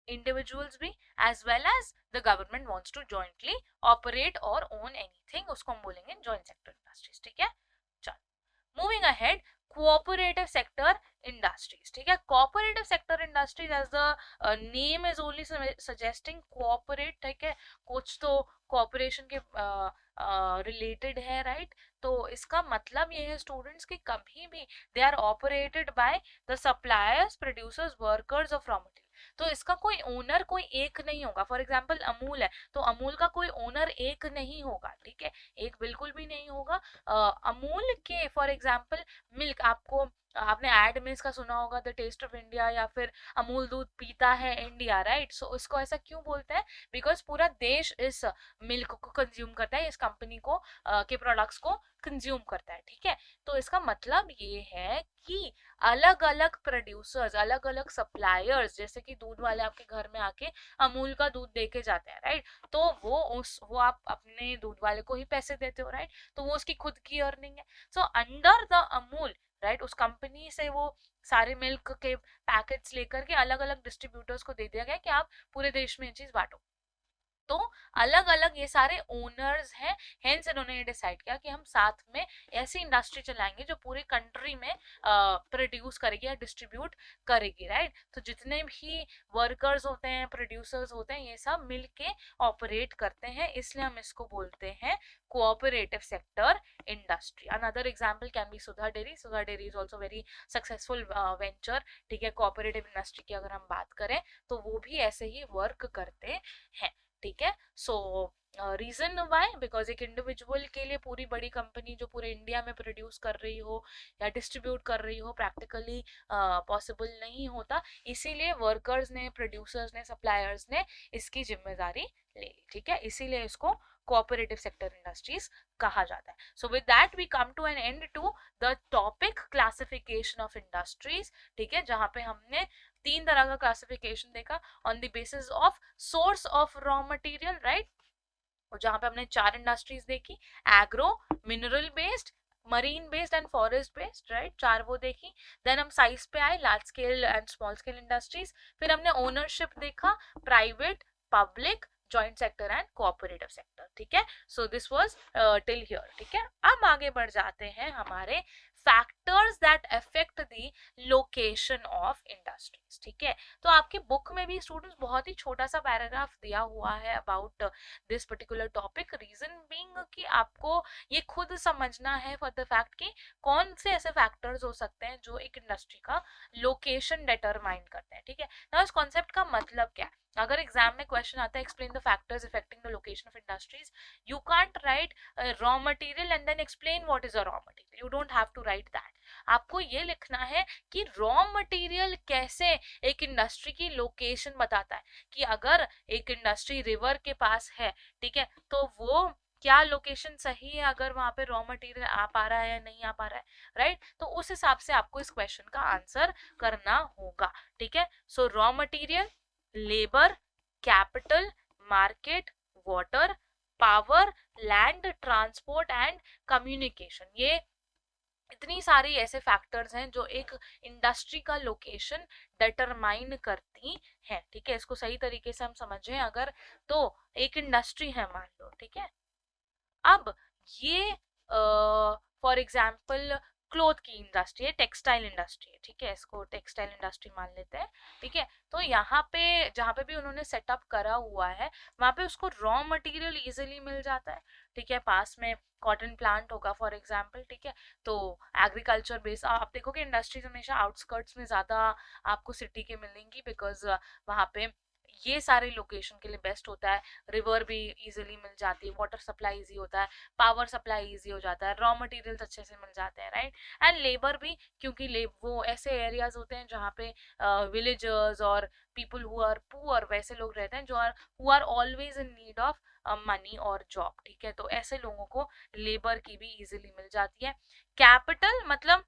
इंडिविजुअल्स भी as well as the government wants to jointly operate or own anything, उसको हम बोलेंगे जॉइंट सेक्टर इंडस्ट्रीज, ठीक है. चलो moving ahead, cooperative sector industries, ठीक है. Cooperative sector industries as the name is only suggesting cooperate, ठीक है. कुछ तो कोऑपरेशन के रिलेटेड है, राइट. तो इसका मतलब ये है स्टूडेंट्स कि कभी भी they are operated by the suppliers, producers, workers of raw material. तो इसका कोई ओनर कोई एक नहीं होगा। फॉर एग्जाम्पल अमूल है तो अमूल का कोई ओनर एक नहीं होगा, ठीक है, एक बिल्कुल भी नहीं होगा। अमूल के फॉर एग्जाम्पल मिल्क, आपने एड में इसका सुना होगा, द टेस्ट ऑफ इंडिया, या फिर अमूल दूध पीता है इंडिया, राइट। सो इसको ऐसा क्यों बोलते हैं, बिकॉज पूरा देश इस मिल्क को कंज्यूम करता है, इस कंपनी को के प्रोडक्ट्स को कंज्यूम करता है, ठीक है। तो इसका मतलब ये है कि अलग अलग प्रोड्यूसर्स, अलग अलग सप्लायर्स, जैसे कि दूध वाले आपके घर में आके अमूल का दूध देके जाते हैं, राइट, तो वो आप अपने दूध वाले को ही पैसे देते हो, राइट, तो वो उसकी खुद की अर्निंग है। So under the Amul, right, उस कंपनी से वो सारे मिल्क के पैकेट्स लेकर के अलग अलग डिस्ट्रीब्यूटर्स को दे दिया गया कि आप पूरे देश में ये चीज बांटो। तो अलग अलग ये सारे ओनर्स हैं, हेंस इन्होंने ये डिसाइड किया कि हम साथ में ऐसी इंडस्ट्री चलाएंगे जो पूरी कंट्री में प्रोड्यूस करेगी या डिस्ट्रीब्यूट करेगी, राइट। तो जितने भी वर्कर्स होते हैं, प्रोड्यूसर्स होते हैं, ये सब मिलके ऑपरेट करते हैं, इसलिए हम इसको बोलते हैं cooperative sector industry. Another example can be Sudha dairy. Sudha dairy is also very successful venture, ठीक है। कोऑपरेटिव इंडस्ट्री की अगर हम बात करें तो वो भी ऐसे ही वर्क करते हैं, ठीक है। सो रीजन वाई, बिकॉज एक इंडिविजुअल के लिए पूरी बड़ी कंपनी जो पूरे इंडिया में प्रोड्यूस कर रही हो या डिस्ट्रीब्यूट कर रही हो प्रैक्टिकली पॉसिबल नहीं होता, इसीलिए वर्कर्स ने, प्रोड्यूसर्स ने, सप्लायर्स ने इसकी जिम्मेदारी ले ली, ठीक है। इसीलिए इसको कोऑपरेटिव सेक्टर इंडस्ट्रीज कहा जाता है। So with that we come to an end to the topic classification of industries, ठीक है, जहां पे हमने 3 तरह का क्लासिफिकेशन देखा on the basis of source of raw material, right, और जहां पे हमने 4 इंडस्ट्रीज देखी, agro, mineral based, marine based and forest based, right, 4 वो देखी। देन हम साइज पे आए, large scale and small scale industries. फिर हमने ओनरशिप देखा, private, public, joint sector and cooperative sector, ठीक है। So this was till here, ठीक है। अब आगे बढ़ जाते हैं हमारे factors that affect the location of industries, ठीक है। तो आपकी बुक में भी स्टूडेंट्स बहुत ही छोटा सा पैराग्राफ दिया हुआ है about this particular topic, reason being कि आपको ये खुद समझना है फॉर द फैक्ट कि कौन से ऐसे फैक्टर्स हो सकते हैं जो एक इंडस्ट्री का लोकेशन डिटरमाइन करते हैं, ठीक है ना। इस कॉन्सेप्ट का मतलब क्या है, अगर एग्जाम में क्वेश्चन आता है explain the factors affecting the location of industries, you can't write raw material and then explain what is a raw material, you don't have to write that. आपको ये लिखना है कि रॉ मटेरियल कैसे एक इंडस्ट्री की लोकेशन बताता है, कि अगर एक इंडस्ट्री रिवर के पास है, ठीक है, तो वो क्या लोकेशन सही है, अगर वहां पे रॉ मटेरियल आ पा रहा है या नहीं आ पा रहा है, राइट। तो उस हिसाब से आपको इस क्वेश्चन का आंसर करना होगा, ठीक है। सो raw material, labour, capital, market, water, power, land, transport and communication, ये इतनी सारी ऐसे फैक्टर्स हैं जो एक इंडस्ट्री का लोकेशन डिटरमाइन करती हैं, ठीक है। इसको सही तरीके से हम समझें अगर, तो एक इंडस्ट्री है मान लो, ठीक है। अब ये फॉर एग्जाम्पल क्लोथ की इंडस्ट्री है, टेक्सटाइल इंडस्ट्री है, ठीक है, इसको टेक्सटाइल इंडस्ट्री मान लेते हैं, ठीक है। तो यहाँ पे जहाँ पे भी उन्होंने सेटअप करा हुआ है वहाँ पे उसको रॉ मटेरियल इजीली मिल जाता है, ठीक है। पास में कॉटन प्लांट होगा फॉर एग्जाम्पल, ठीक है। तो एग्रीकल्चर बेस, आप देखोगे इंडस्ट्रीज हमेशा आउटस्कर्ट्स में ज़्यादा आपको सिटी के मिलेंगी, बिकॉज वहाँ पे ये सारे लोकेशन के लिए बेस्ट होता है। रिवर भी इजीली मिल जाती है, वाटर सप्लाई इजी होता है, पावर सप्लाई इजी हो जाता है, रॉ मटेरियल्स अच्छे से मिल जाते हैं, राइट। एंड लेबर भी, क्योंकि वो ऐसे एरियाज होते हैं जहाँ पे विलेजर्स और पीपल हु आर पुअर, वैसे लोग रहते हैं जो who are always in need of money और जॉब, ठीक है। तो ऐसे लोगों को लेबर की भी इजीली मिल जाती है। कैपिटल मतलब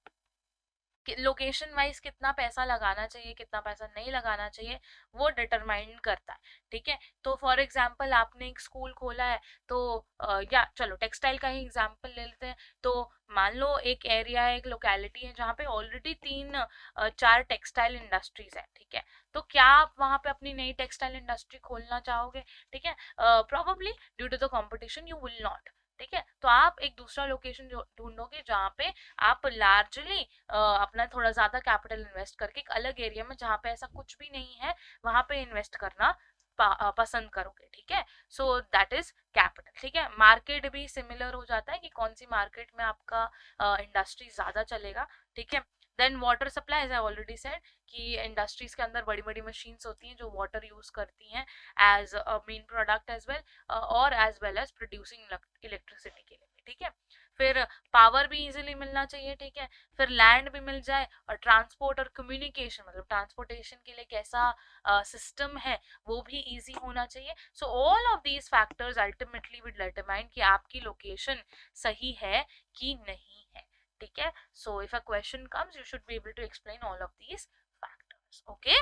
लोकेशन वाइज कितना पैसा लगाना चाहिए, कितना पैसा नहीं लगाना चाहिए, वो डिटरमाइन करता है, ठीक है। तो फॉर एग्जांपल आपने एक स्कूल खोला है, तो या चलो टेक्सटाइल का ही एग्जांपल ले लेते हैं। तो मान लो एक एरिया है, एक लोकेलिटी है जहाँ पे ऑलरेडी 3-4 टेक्सटाइल इंडस्ट्रीज है, ठीक है। तो क्या आप वहाँ पे अपनी नई टेक्सटाइल इंडस्ट्री खोलना चाहोगे, ठीक है। Probably due to the competition you will not, ठीक है। तो आप एक दूसरा लोकेशन ढूंढोगे जहाँ पे आप लार्जली अपना थोड़ा ज्यादा कैपिटल इन्वेस्ट करके एक अलग एरिया में जहाँ पे ऐसा कुछ भी नहीं है वहां पे इन्वेस्ट करना पसंद करोगे, ठीक है। सो दैट इज कैपिटल, ठीक है। मार्केट भी सिमिलर हो जाता है कि कौन सी मार्केट में आपका इंडस्ट्री ज्यादा चलेगा, ठीक है। Then water supply, as I already said कि इंडस्ट्रीज के अंदर बड़ी बड़ी मशीन्स होती हैं जो वाटर यूज करती हैं as a main product as well, और as well as producing electricity के लिए, ठीक है। फिर पावर भी इजीली मिलना चाहिए, ठीक है। फिर लैंड भी मिल जाए, और ट्रांसपोर्ट और कम्युनिकेशन, मतलब ट्रांसपोर्टेशन के लिए कैसा सिस्टम है वो भी इजी होना चाहिए। So all of these factors ultimately will determine कि आपकी लोकेशन सही है कि नहीं है, ठीक है। So if a question comes you should be able to explain all of these factors, okay.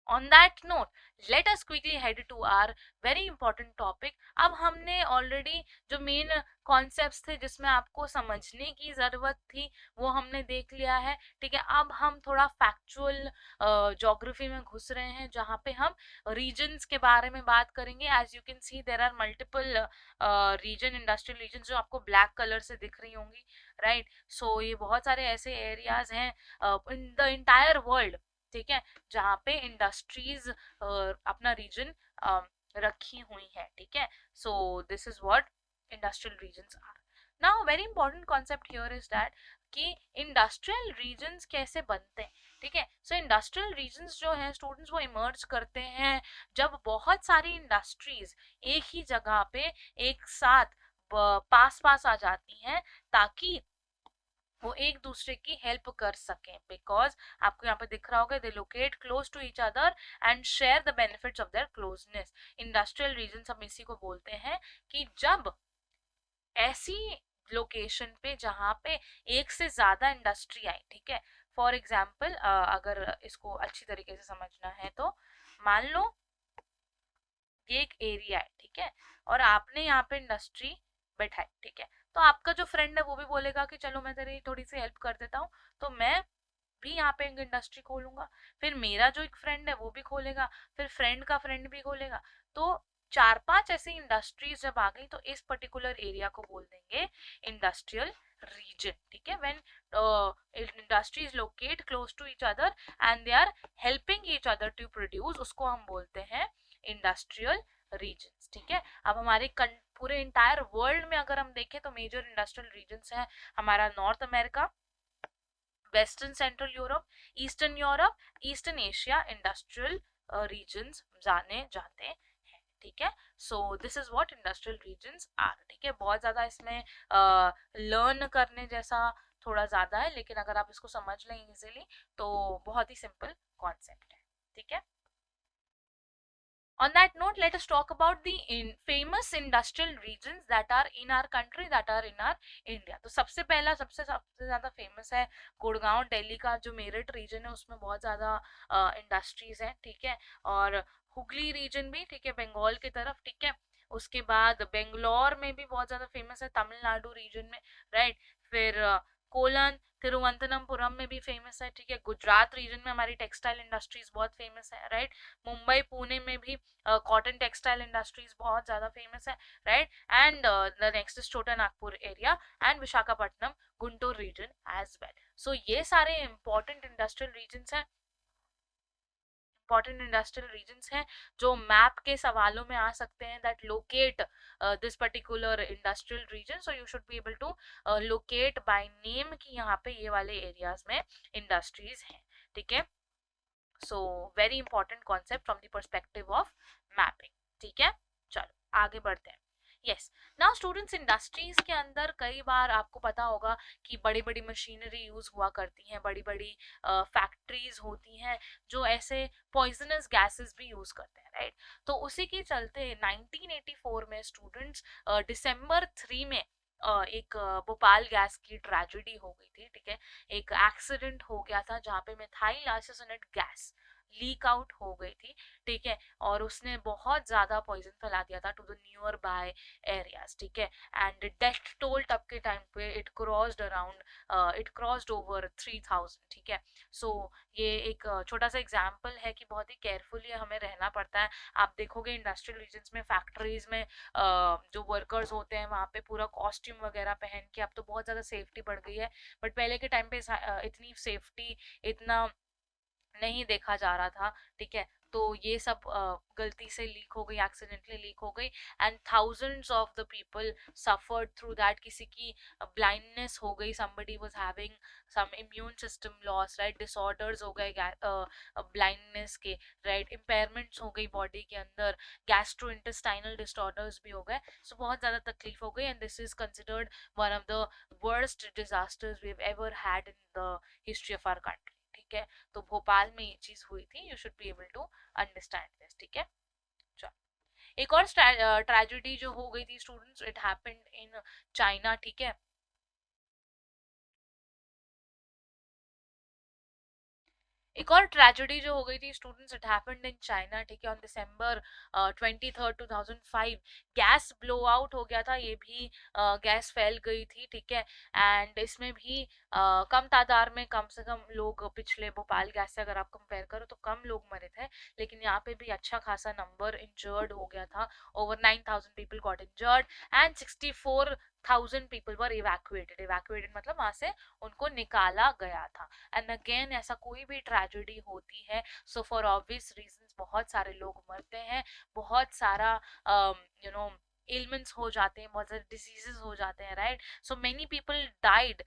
On that note, let us quickly head to our very important topic. अब हमने already जो main concepts थे जिसमें आपको समझने की ज़रूरत थी वो हमने देख लिया है, ठीक है। अब हम थोड़ा factual geography में घुस रहे हैं जहाँ पे हम regions के बारे में बात करेंगे. As you can see there are multiple region, industrial regions जो आपको black color से दिख रही होंगी, right? So ये बहुत सारे ऐसे areas हैं in the entire world, ठीक है, जहाँ पे इंडस्ट्रीज अपना रीजन रखी हुई है, ठीक है। So this is what industrial regions are. Now very important concept here is that कि इंडस्ट्रियल रीजन्स कैसे बनते हैं, ठीक है। सो इंडस्ट्रियल रीजन्स जो है स्टूडेंट्स वो इमर्ज करते हैं जब बहुत सारी इंडस्ट्रीज एक ही जगह पे एक साथ पास पास आ जाती हैं ताकि वो एक दूसरे की हेल्प कर सकें, बिकॉज आपको यहाँ पे दिख रहा होगा they locate close to each other and share the benefits of their closeness. Industrial region हम इसी को बोलते हैं कि जब ऐसी लोकेशन पे जहाँ पे एक से ज्यादा इंडस्ट्री आई, ठीक है। फॉर एग्जाम्पल अगर इसको अच्छी तरीके से समझना है तो मान लो ये एक एरिया है, ठीक है, और आपने यहाँ पे इंडस्ट्री बैठाई, ठीक है। तो आपका जो फ्रेंड है वो भी बोलेगा कि चलो मैं तेरी थोड़ी सी हेल्प कर देता हूँ, तो मैं भी यहाँ पे एक इंडस्ट्री खोलूंगा। फिर मेरा जो एक फ्रेंड है वो भी खोलेगा, फिर फ्रेंड का फ्रेंड भी खोलेगा। तो 4-5 ऐसी इंडस्ट्रीज जब आ गई तो इस पर्टिकुलर एरिया को बोल देंगे इंडस्ट्रियल रीजन, ठीक है। When industries locate close to each other and they are helping each other to produce, उसको हम बोलते हैं इंडस्ट्रियल रीजन्स, ठीक है। अब हमारे पूरे इंटायर वर्ल्ड में अगर हम देखें तो मेजर इंडस्ट्रियल रीजन्स हैं हमारा North America, western central Europe, eastern Asia industrial regions जाने जाते हैं, ठीक है। So this is what industrial regions are, ठीक है। बहुत ज्यादा इसमें लर्न करने जैसा थोड़ा ज्यादा है, लेकिन अगर आप इसको समझ लें इजीली तो बहुत ही सिंपल कॉन्सेप्ट है, ठीक है। On that note, let us talk about the famous industrial regions that are in our country, that are in our India. तो सबसे पहला सबसे ज़्यादा फेमस है गुड़गांव दिल्ली का जो मेरठ रीजन है, उसमें बहुत ज़्यादा इंडस्ट्रीज हैं, ठीक है। और हुगली रीजन भी, ठीक है, बंगाल की तरफ, ठीक है। उसके बाद बेंगलोर में भी बहुत ज़्यादा फेमस है, तमिलनाडु रीजन में, राइट। फिर कोलन तिरुवनंतपुरम में भी फेमस है, ठीक है। गुजरात रीजन में हमारी टेक्सटाइल इंडस्ट्रीज बहुत फेमस है, राइट। मुंबई पुणे में भी कॉटन टेक्सटाइल इंडस्ट्रीज बहुत ज्यादा फेमस है, right. And the next is Chota Nagpur area and Visakhapatnam Guntur region as well. So ये सारे इंपॉर्टेंट इंडस्ट्रियल रीजन्स हैं, इंपॉर्टेंट इंडस्ट्रियल रीजन्स हैं जो मैप के सवालों में आ सकते हैं, that locate this particular industrial region. So you should be able to locate by name कि यहाँ पे ये वाले एरियाज में इंडस्ट्रीज हैं, ठीक है। So very important concept from the perspective of mapping, ठीक है। चलो आगे बढ़ते हैं। यस, नाउ स्टूडेंट्स, इंडस्ट्रीज के अंदर कई बार आपको पता होगा कि बड़ी बड़ी मशीनरी यूज हुआ करती हैं, बड़ी बड़ी फैक्ट्रीज होती हैं जो ऐसे पॉइजनस गैसेस भी यूज करते हैं, राइट। तो उसी के चलते 1984 में स्टूडेंट्स दिसंबर 3 में एक भोपाल गैस की ट्रेजेडी हो गई थी, ठीक है। एक एक्सीडेंट हो गया था जहाँ पे मिथाइल एसिसोनेट गैस लीक आउट हो गई थी, ठीक है। और उसने बहुत ज्यादा पॉइजन फैला दिया था to the nearby areas, ठीक है। एंड डेथ टोल तब के टाइम पे इट क्रॉस्ड ओवर 3000, ठीक है। सो ये एक छोटा सा एग्जाम्पल है कि बहुत ही केयरफुली हमें रहना पड़ता है। आप देखोगे इंडस्ट्रियल रीजन्स में, फैक्ट्रीज में जो वर्कर्स होते हैं वहाँ पे पूरा कॉस्ट्यूम वगैरह पहन के, अब तो बहुत ज़्यादा सेफ्टी बढ़ गई है, बट पहले के टाइम पे इतनी सेफ्टी इतना नहीं देखा जा रहा था, ठीक है। तो ये सब गलती से लीक हो गई, एक्सीडेंटली लीक हो गई, and thousands of the people suffered through that. किसी की ब्लाइंडनेस हो गई, somebody was having some immune system loss, right, disorders हो गए ब्लाइंडनेस के, राइट, impairments हो गई बॉडी के अंदर, गैस्ट्रोइंटेस्टाइनल डिसऑर्डर्स भी हो गए, सो बहुत ज़्यादा तकलीफ हो गई, and this is considered one of the worst disasters we have ever had in the history of our country. ठीक है, तो भोपाल में ये चीज हुई थी, you should be able to understand this. ठीक है, चलो एक और ट्रेजेडी जो हो गई थी students, it happened in China. ठीक है, एक और ट्रेजेडी जो हो गई थी students, it happened in China. ठीक है, on December 23 2005 gas blow out हो गया था, ये भी गैस फैल गई थी। ठीक है, एंड इसमें भी कम तादाद में, कम से कम लोग, पिछले भोपाल गैस से अगर आप कंपेयर करो तो कम लोग मरे थे, लेकिन यहाँ पे भी अच्छा खासा नंबर इंजर्ड हो गया था। Over 9,000 people got injured and 64,000 people were evacuated. Evacuated मतलब वहां से उनको निकाला गया था। एंड अगेन ऐसा कोई भी ट्रेजेडी होती है, सो फॉर ऑब्वियस रीजंस बहुत सारे लोग मरते हैं, बहुत सारा यू नो एलिमेंट्स हो जाते हैं, बहुत सारे डिजीजेस हो जाते हैं, right. So many people died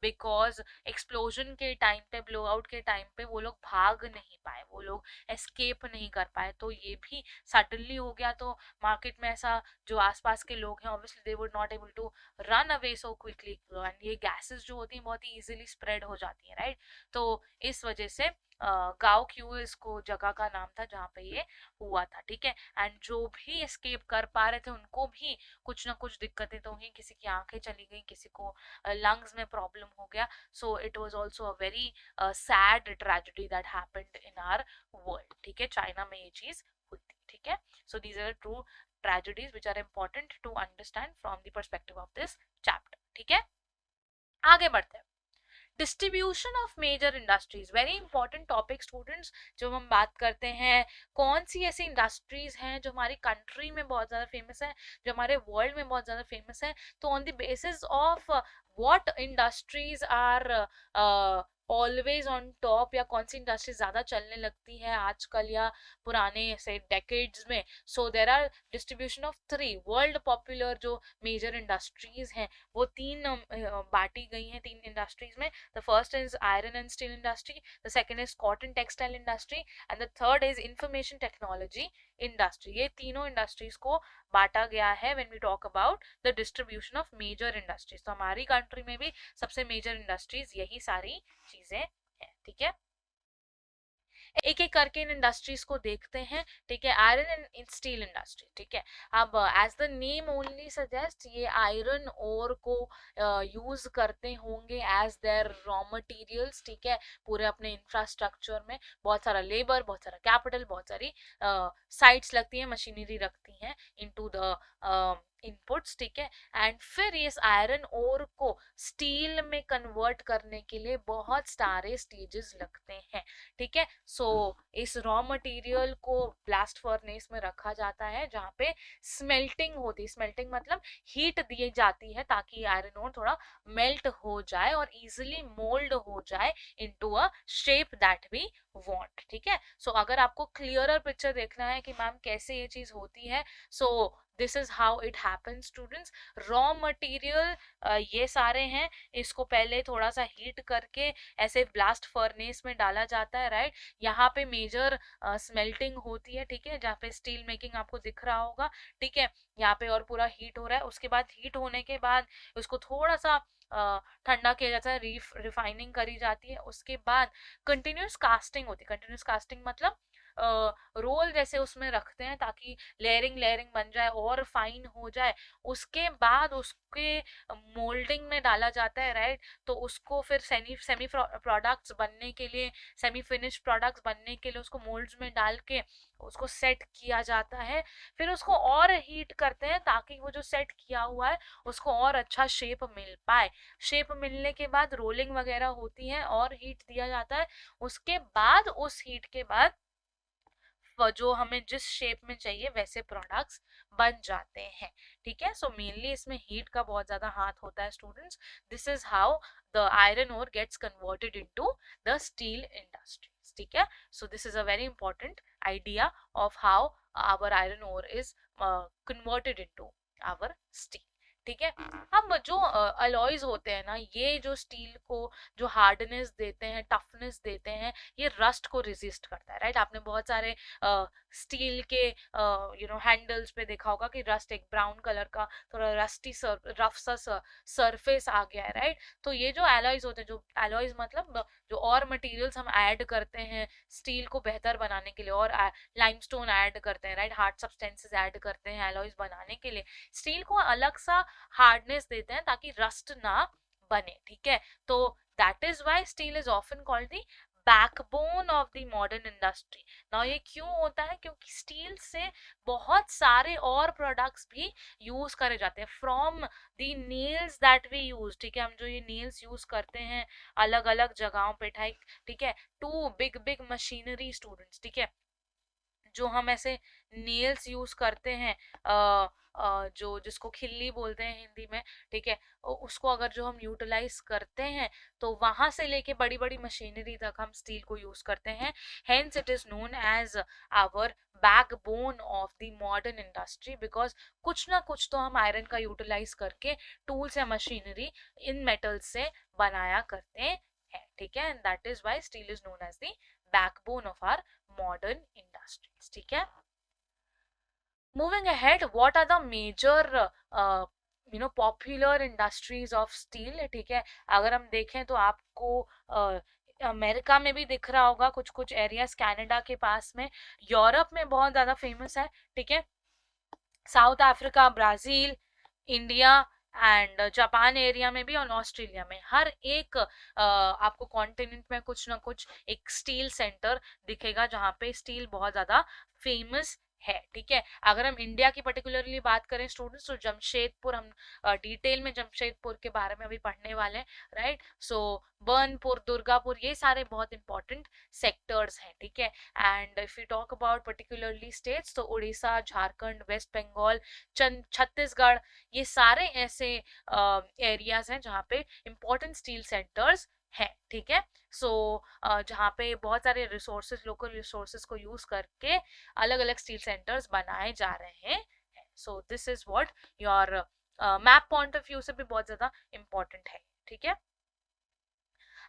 because explosion के टाइम पे, ब्लो आउट के टाइम पे वो लोग भाग नहीं पाए, वो लोग एस्केप नहीं कर पाए, तो ये भी सडनली हो गया। तो मार्केट में ऐसा, जो आसपास के लोग हैं obviously they would not able to run away so quickly, and ये गैसेस जो होती हैं बहुत ही इजीली स्प्रेड हो जाती हैं, राइट। तो इस वजह से गांव क्यू इसको जगह का नाम था जहाँ पे ये हुआ था। ठीक है, एंड जो भी एस्केप कर पा रहे थे उनको भी कुछ ना कुछ दिक्कतें तो हुई, किसी की आंखें चली गई, किसी को लंग्स में प्रॉब्लम हो गया। So it was also a very sad tragedy that happened in our world. ठीक है, चाइना में ये चीज हुई थी। ठीक है, so these are true tragedies which are important to understand from the perspective of this chapter। ठीक है, आगे बढ़ते हैं। Distribution of major industries, very important topic students. जब हम बात करते हैं कौन सी ऐसी इंडस्ट्रीज हैं जो हमारी कंट्री में बहुत ज़्यादा फेमस है, जो हमारे वर्ल्ड में बहुत ज़्यादा फेमस है, तो on the basis of what industries are always on top, या कौन सी इंडस्ट्री ज़्यादा चलने लगती है आजकल या पुराने से डेकेड्स में। So there are distribution of 3 world popular जो मेजर इंडस्ट्रीज हैं, वो 3 बांटी गई हैं 3 इंडस्ट्रीज में। The first is iron and steel industry, the second is cotton textile industry, and the third is information technology industry। ये तीनों इंडस्ट्रीज को बांटा गया है when we talk about the distribution of major industries। तो हमारी country में भी सबसे मेजर इंडस्ट्रीज यही सारी चीजें हैं। ठीक है, एक एक करके इन इंडस्ट्रीज को देखते हैं। ठीक है, आयरन एंड स्टील इंडस्ट्री। ठीक है, अब as the name only suggest, ये आयरन ओर को यूज करते होंगे एज देयर रॉ मटेरियल्स। ठीक है, पूरे अपने इंफ्रास्ट्रक्चर में बहुत सारा लेबर, बहुत सारा कैपिटल, बहुत सारी साइट्स लगती हैं, मशीनरी रखती हैं इनटू द इनपुट्स। ठीक है, एंड फिर इस आयरन ओर को स्टील में कन्वर्ट करने के लिए बहुत सारे स्टेजेस लगते हैं। ठीक है, सो इस रॉ मटेरियल को ब्लास्ट फर्नेस में रखा जाता है जहाँ पे स्मेल्टिंग होती है। स्मेल्टिंग मतलब हीट दी जाती है ताकि आयरन ओर थोड़ा मेल्ट हो जाए और इजिली मोल्ड हो जाए into a shape that we want. ठीक है, सो अगर आपको क्लियरर पिक्चर देखना है कि मैम कैसे ये चीज होती है, so this is how it happen students. Raw material ये सारे हैं, इसको पहले थोड़ा सा हीट करके ऐसे ब्लास्ट फर्नेस में डाला जाता है, राइट। यहाँ पे मेजर स्मेल्टिंग होती है। ठीक है, जहाँ पे स्टील मेकिंग आपको दिख रहा होगा। ठीक है, यहाँ पे और पूरा हीट हो रहा है, उसके बाद हीट होने के बाद उसको थोड़ा सा ठंडा किया जाता है, रिफाइनिंग करी जाती है। उसके बाद कंटिन्यूस कास्टिंग होती है। कंटिन्यूस कास्टिंग मतलब रोल जैसे उसमें रखते हैं ताकि लेयरिंग लेयरिंग बन जाए और फाइन हो जाए। उसके बाद उसके मोल्डिंग में डाला जाता है, राइट। तो उसको फिर सेमी प्रोडक्ट्स बनने के लिए, सेमी फिनिश प्रोडक्ट्स बनने के लिए उसको मोल्ड्स में डाल के उसको सेट किया जाता है। फिर उसको और हीट करते हैं ताकि वो जो सेट किया हुआ है उसको और अच्छा शेप मिल पाए। शेप मिलने के बाद रोलिंग वगैरह होती है और हीट दिया जाता है। उसके बाद उस हीट के बाद जो हमें जिस शेप में चाहिए वैसे प्रोडक्ट्स बन जाते हैं। ठीक है, सो मेनली इसमें हीट का बहुत ज्यादा हाथ होता है students. This is how the iron ore gets converted into the steel industries. ठीक है, so this is a very important idea of how our iron ore is converted into our steel. ठीक है। अब जो अलॉयज होते हैं ना, ये जो स्टील को जो हार्डनेस देते हैं, टफनेस देते हैं, ये रस्ट को रेजिस्ट करता है, राइट। आपने बहुत सारे स्टील के हैंडल्स पे देखा होगा कि रस्ट, एक ब्राउन कलर का थोड़ा रस्टी रफ सा सरफेस आ गया है, राइट। तो ये जो एलॉयज होते हैं, जो एलॉयज मतलब जो और मटेरियल्स हम ऐड करते हैं स्टील को बेहतर बनाने के लिए, और लाइमस्टोन ऐड करते हैं, राइट, हार्ड सब्सटेंसेस ऐड करते हैं एलॉयज बनाने के लिए, स्टील को अलग सा हार्डनेस देते हैं ताकि रस्ट ना बने, ठीक है। तो that is why steel is often called the backbone of the modern industry. Now ये क्यों होता है? क्योंकि स्टील से बहुत सारे और प्रोडक्ट्स भी यूज करे जाते हैं, from the nails that we use, ठीक है, हम जो ये नेल्स यूज करते हैं अलग अलग जगहों पे, ठीक है, to big big machinery students, ठीक है, जो हम ऐसे नेल्स यूज करते हैं, जो जिसको खिल्ली बोलते हैं हिंदी में, ठीक है, उसको अगर जो हम यूटिलाइज करते हैं तो वहां से लेके बड़ी बड़ी मशीनरी तक हम स्टील को यूज करते हैं। Hence it is known as our backbone of the modern industry, because कुछ ना कुछ तो हम आयरन का यूटिलाइज करके टूल्स या मशीनरी इन मेटल्स से बनाया करते हैं, ठीक है, and that is why steel is known as the backbone of our modern industries, ठीक है। Moving ahead, what are the major popular industries of steel, ठीक है। अगर हम देखें तो आपको अमेरिका में भी दिख रहा होगा कुछ कुछ एरियाज, कनाडा के पास में, यूरोप में बहुत ज्यादा फेमस है, ठीक है, south Africa, Brazil, India and Japan area में भी, और ऑस्ट्रेलिया में, हर एक आपको कॉन्टिनेंट में कुछ ना कुछ एक स्टील सेंटर दिखेगा जहाँ पे स्टील बहुत ज्यादा फेमस है, ठीक है। अगर हम इंडिया की पर्टिकुलरली बात करें स्टूडेंट्स, तो जमशेदपुर, हम डिटेल में जमशेदपुर के बारे में अभी पढ़ने वाले हैं, राइट। सो बर्नपुर, दुर्गापुर, ये सारे बहुत इंपॉर्टेंट सेक्टर्स हैं, ठीक है। And if you talk about particularly states, तो उड़ीसा, झारखंड, वेस्ट बंगाल, छत्तीसगढ़, ये सारे ऐसे एरियाज हैं जहाँ पे इंपॉर्टेंट स्टील सेंटर्स है, ठीक है। सो जहाँ पे बहुत सारे रिसोर्सेज, लोकल रिसोर्सेज को यूज करके अलग अलग स्टील सेंटर्स बनाए जा रहे हैं। सो this is what your map point of view से भी बहुत ज्यादा इंपॉर्टेंट है, ठीक है।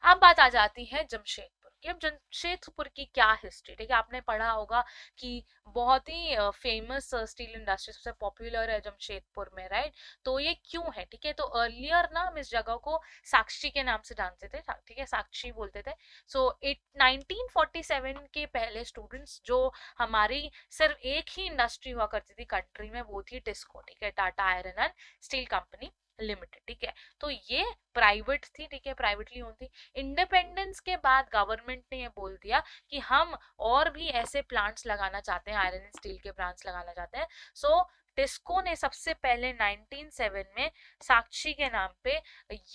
अब बात आ जाती है जमशेदपुर की। अब जमशेदपुर की क्या हिस्ट्री, ठीक है, आपने पढ़ा होगा कि बहुत ही फेमस स्टील इंडस्ट्री, सबसे पॉपुलर है जमशेदपुर में, राइट। तो ये क्यों है, ठीक है, तो अर्लियर ना हम इस जगह को साक्षी के नाम से जानते थे, ठीक है, साक्षी बोलते थे। सो 1947 के पहले स्टूडेंट्स, जो हमारी सिर्फ एक ही इंडस्ट्री हुआ करती थी कंट्री में, वो थी टिस्को, ठीक है, Tata iron and steel company limited, ठीक है। तो ये प्राइवेट थी, ठीक है, प्राइवेटली होती। इंडिपेंडेंस के बाद गवर्नमेंट ने ये बोल दिया कि हम और भी ऐसे प्लांट्स लगाना चाहते हैं, आयरन एंड स्टील के प्लांट्स लगाना चाहते हैं। सो टिस्को ने सबसे पहले 1907 में साक्षी के नाम पे,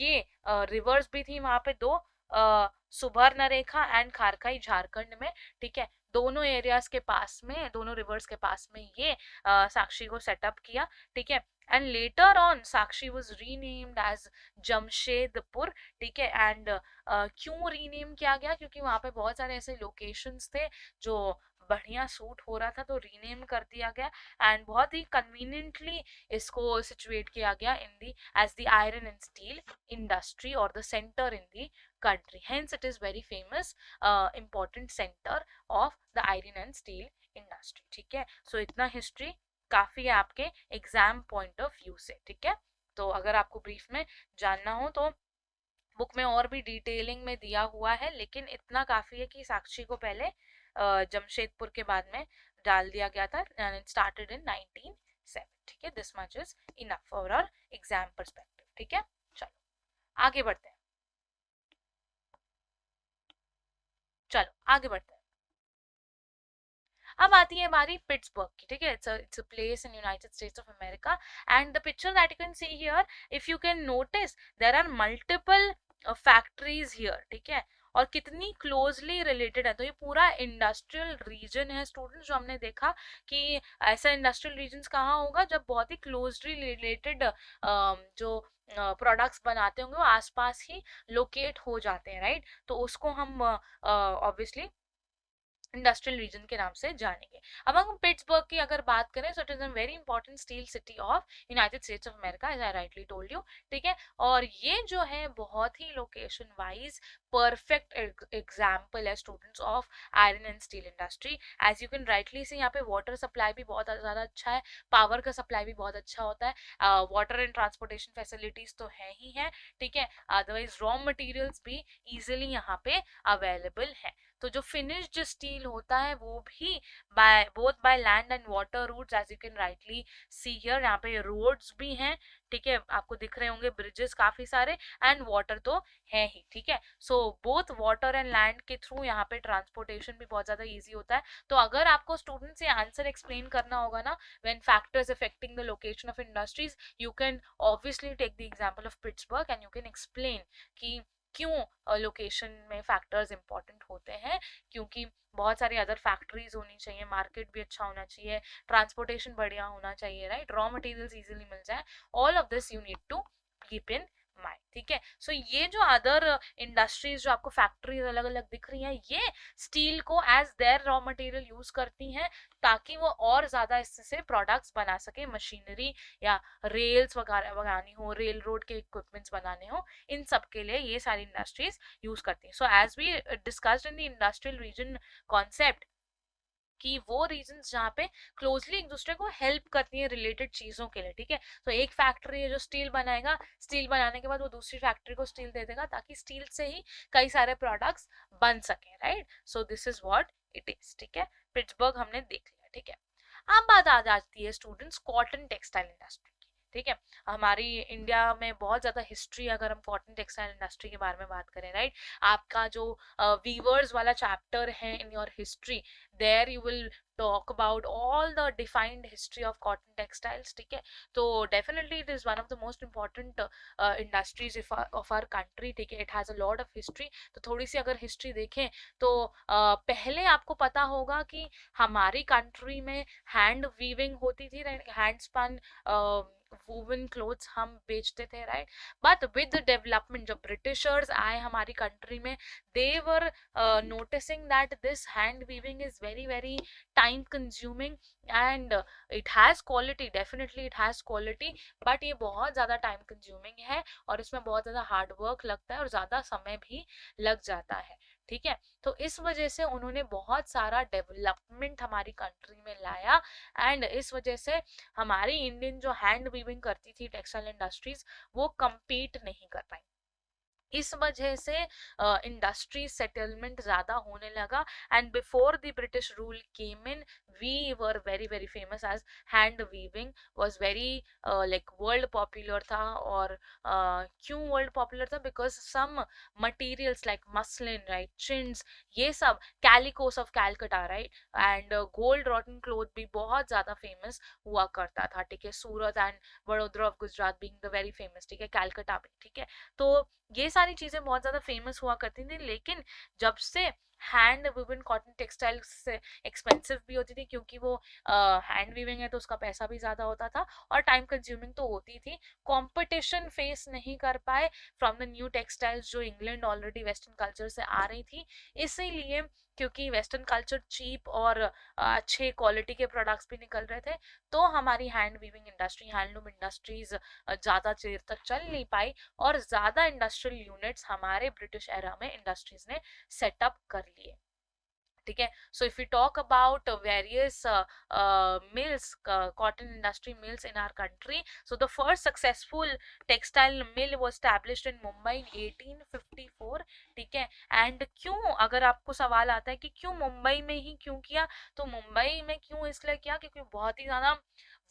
ये रिवर्स भी थी वहां पे दो, सुबर्णरेखा एंड खारखाई झारखंड में, ठीक है, दोनों एरियाज के पास में, दोनों रिवर्स के पास में ये साक्षी को सेटअप किया, ठीक है। And later on Sakchi was renamed as Jamshedpur, ठीक है। एंड क्यों रीनेम किया गया? क्योंकि वहां पे बहुत सारे ऐसे लोकेशंस थे जो बढ़िया सूट हो रहा था, तो रीनेम कर दिया गया, एंड बहुत ही कन्वीनियंटली इसको सिचुएट किया गया in the as the iron and steel industry और the centre in the country. Hence it is very famous important center of the iron and steel industry, ठीक है। सो इतना हिस्ट्री काफी है आपके एग्जाम पॉइंट ऑफ व्यू से, ठीक है। तो अगर आपको ब्रीफ में जानना हो तो बुक में और भी डिटेलिंग में दिया हुआ है, लेकिन इतना काफी है कि साक्षी को पहले जमशेदपुर के बाद में डाल दिया गया था, एंड इट स्टार्टेड इन 1907, ठीक है। This much is enough for our exam perspective, ठीक है। चलो आगे बढ़ते हैं, चलो आगे बढ़ते हैं। अब आती है हमारी पिट्सबर्ग की, ठीक है, it's a place in United States of America, and the picture that you can see here, if you can notice, there are multiple factories here, ठीक है, और कितनी क्लोजली रिलेटेड है। तो ये पूरा इंडस्ट्रियल रीजन है स्टूडेंट्स, जो हमने देखा कि ऐसा इंडस्ट्रियल रीजन कहाँ होगा जब बहुत ही क्लोजली रिलेटेड जो प्रोडक्ट्स बनाते होंगे वो आसपास ही लोकेट हो जाते हैं, राइट। तो उसको हम ऑब्वियसली इंडस्ट्रियल रीजन के नाम से जानेंगे। अब हम पिट्सबर्ग की अगर बात करें, so it is a very important steel city of United States of America, as I rightly told you, ठीक है। और ये जो है बहुत ही लोकेशन वाइज परफेक्ट एग्जाम्पल है students of iron and steel industry. As you can rightly see, यहाँ पे वाटर सप्लाई भी बहुत ज़्यादा अच्छा है, पावर का सप्लाई भी बहुत अच्छा होता है, वाटर एंड ट्रांसपोर्टेशन फैसिलिटीज तो है ही है, ठीक है। अदरवाइज रॉ मटेरियल्स भी इजिली यहाँ पे अवेलेबल है। तो जो फिनिश्ड स्टील होता है वो भी by land and water routes, as you can rightly see here, यहाँ पे रोड्स भी हैं, ठीक है, आपको दिख रहे होंगे ब्रिजेस काफी सारे, एंड वाटर तो है ही, ठीक है। So both water and land के थ्रू यहाँ पे ट्रांसपोर्टेशन भी बहुत ज्यादा इजी होता है। तो अगर आपको स्टूडेंट से आंसर एक्सप्लेन करना होगा ना, when factors affecting the location of industries, you can obviously take the example of Pittsburgh and you can explain कि क्यों लोकेशन में फैक्टर्स इंपॉर्टेंट होते हैं, क्योंकि बहुत सारी अदर फैक्ट्रीज होनी चाहिए, मार्केट भी अच्छा होना चाहिए, ट्रांसपोर्टेशन बढ़िया होना चाहिए, राइट, रॉ मटेरियल्स इजीली मिल जाए, all of this you need to keep in mind, ठीक है। सो ये जो अदर इंडस्ट्रीज जो आपको फैक्ट्रीज अलग अलग दिख रही हैं, ये स्टील को as their raw material use करती हैं ताकि वो और ज्यादा इससे प्रोडक्ट्स बना सके, मशीनरी या रेल्स वगैरह बनानी हो, रेल रोड के इक्विपमेंट्स बनाने हो, इन सब के लिए ये सारी इंडस्ट्रीज यूज करती हैं। So as we discussed in the industrial region concept, कि वो रीजन्स जहाँ पे क्लोजली एक दूसरे को हेल्प करती है रिलेटेड चीजों के लिए, ठीक है। तो एक फैक्ट्री है जो स्टील बनाएगा, स्टील बनाने के बाद वो दूसरी फैक्ट्री को स्टील दे देगा ताकि स्टील से ही कई सारे प्रोडक्ट्स बन सके, right. So this is what it is, ठीक है। पिट्सबर्ग हमने देख लिया, ठीक है। अब बात आ जाती है स्टूडेंट्स कॉटन टेक्सटाइल इंडस्ट्री की, ठीक है। हमारी इंडिया में बहुत ज्यादा हिस्ट्री, अगर हम कॉटन टेक्सटाइल इंडस्ट्री के बारे में बात करें, राइट, आपका जो वीवर्स वाला चैप्टर है in your history, there you will talk about all the defined history of cotton textiles, ठीक है। तो definitely it is one of the most important industries of our country, ठीक है। it has a lot of history। तो थोड़ी सी अगर history देखें तो पहले आपको पता होगा कि हमारी कंट्री में हैंड वीविंग होती थी, हैंड स्पन वूवन क्लोथ्स हम बेचते थे, right. But with the development, जब ब्रिटिशर्स आए हमारी कंट्री में, they were noticing that this hand weaving is very very time consuming and it has quality, definitely it has quality, but ये बहुत ज़्यादा time consuming है और इसमें बहुत ज़्यादा हार्ड वर्क लगता है और ज़्यादा समय भी लग जाता है, ठीक है। तो इस वजह से उन्होंने बहुत सारा डेवलपमेंट हमारी कंट्री में लाया एंड इस वजह से हमारी इंडियन जो हैंड वीविंग करती थी टेक्सटाइल इंडस्ट्रीज, वो compete नहीं कर पाई। इस वजह से इंडस्ट्री सेटलमेंट ज्यादा होने लगा and before the British rule came in, we were very very famous as hand weaving was very like world popular था। और क्यों वर्ल्ड पॉपुलर था? Because some materials like muslin, right, chintz, ये सब, calicos of Calcutta, right, and gold wrought cloth भी बहुत ज्यादा फेमस हुआ करता था, ठीक है। Surat and Vadodara of Gujarat being the very famous, ठीक है, कैलकटा भी, ठीक है। तो ये सारी चीजें बहुत ज्यादा फेमस हुआ करती थी, लेकिन जब से हैंड वुवन कॉटन टेक्सटाइल्स से एक्सपेंसिव भी होती थी, क्योंकि वो हैंड वीविंग है तो उसका पैसा भी ज्यादा होता था और टाइम कंज्यूमिंग तो होती थी, कंपटीशन फेस नहीं कर पाए फ्रॉम द न्यू टेक्सटाइल्स जो इंग्लैंड ऑलरेडी वेस्टर्न कल्चर से आ रही थी। इसीलिए, क्योंकि वेस्टर्न कल्चर चीप और अच्छे क्वालिटी के प्रोडक्ट्स भी निकल रहे थे, तो हमारी hand weaving industry, handloom industries ज्यादा देर तक चल नहीं पाई और ज्यादा इंडस्ट्रियल यूनिट्स हमारे ब्रिटिश एरा में इंडस्ट्रीज ने सेटअप कर लिए, ठीक है। So if you talk about various mills, cotton industry mills in our country, so the first successful textile mill was established in Mumbai in 1854, ठीक है। एंड क्यों, अगर आपको सवाल आता है कि क्यों मुंबई में ही क्यों किया, तो मुंबई में क्यों इसलिए किया क्योंकि बहुत ही ज्यादा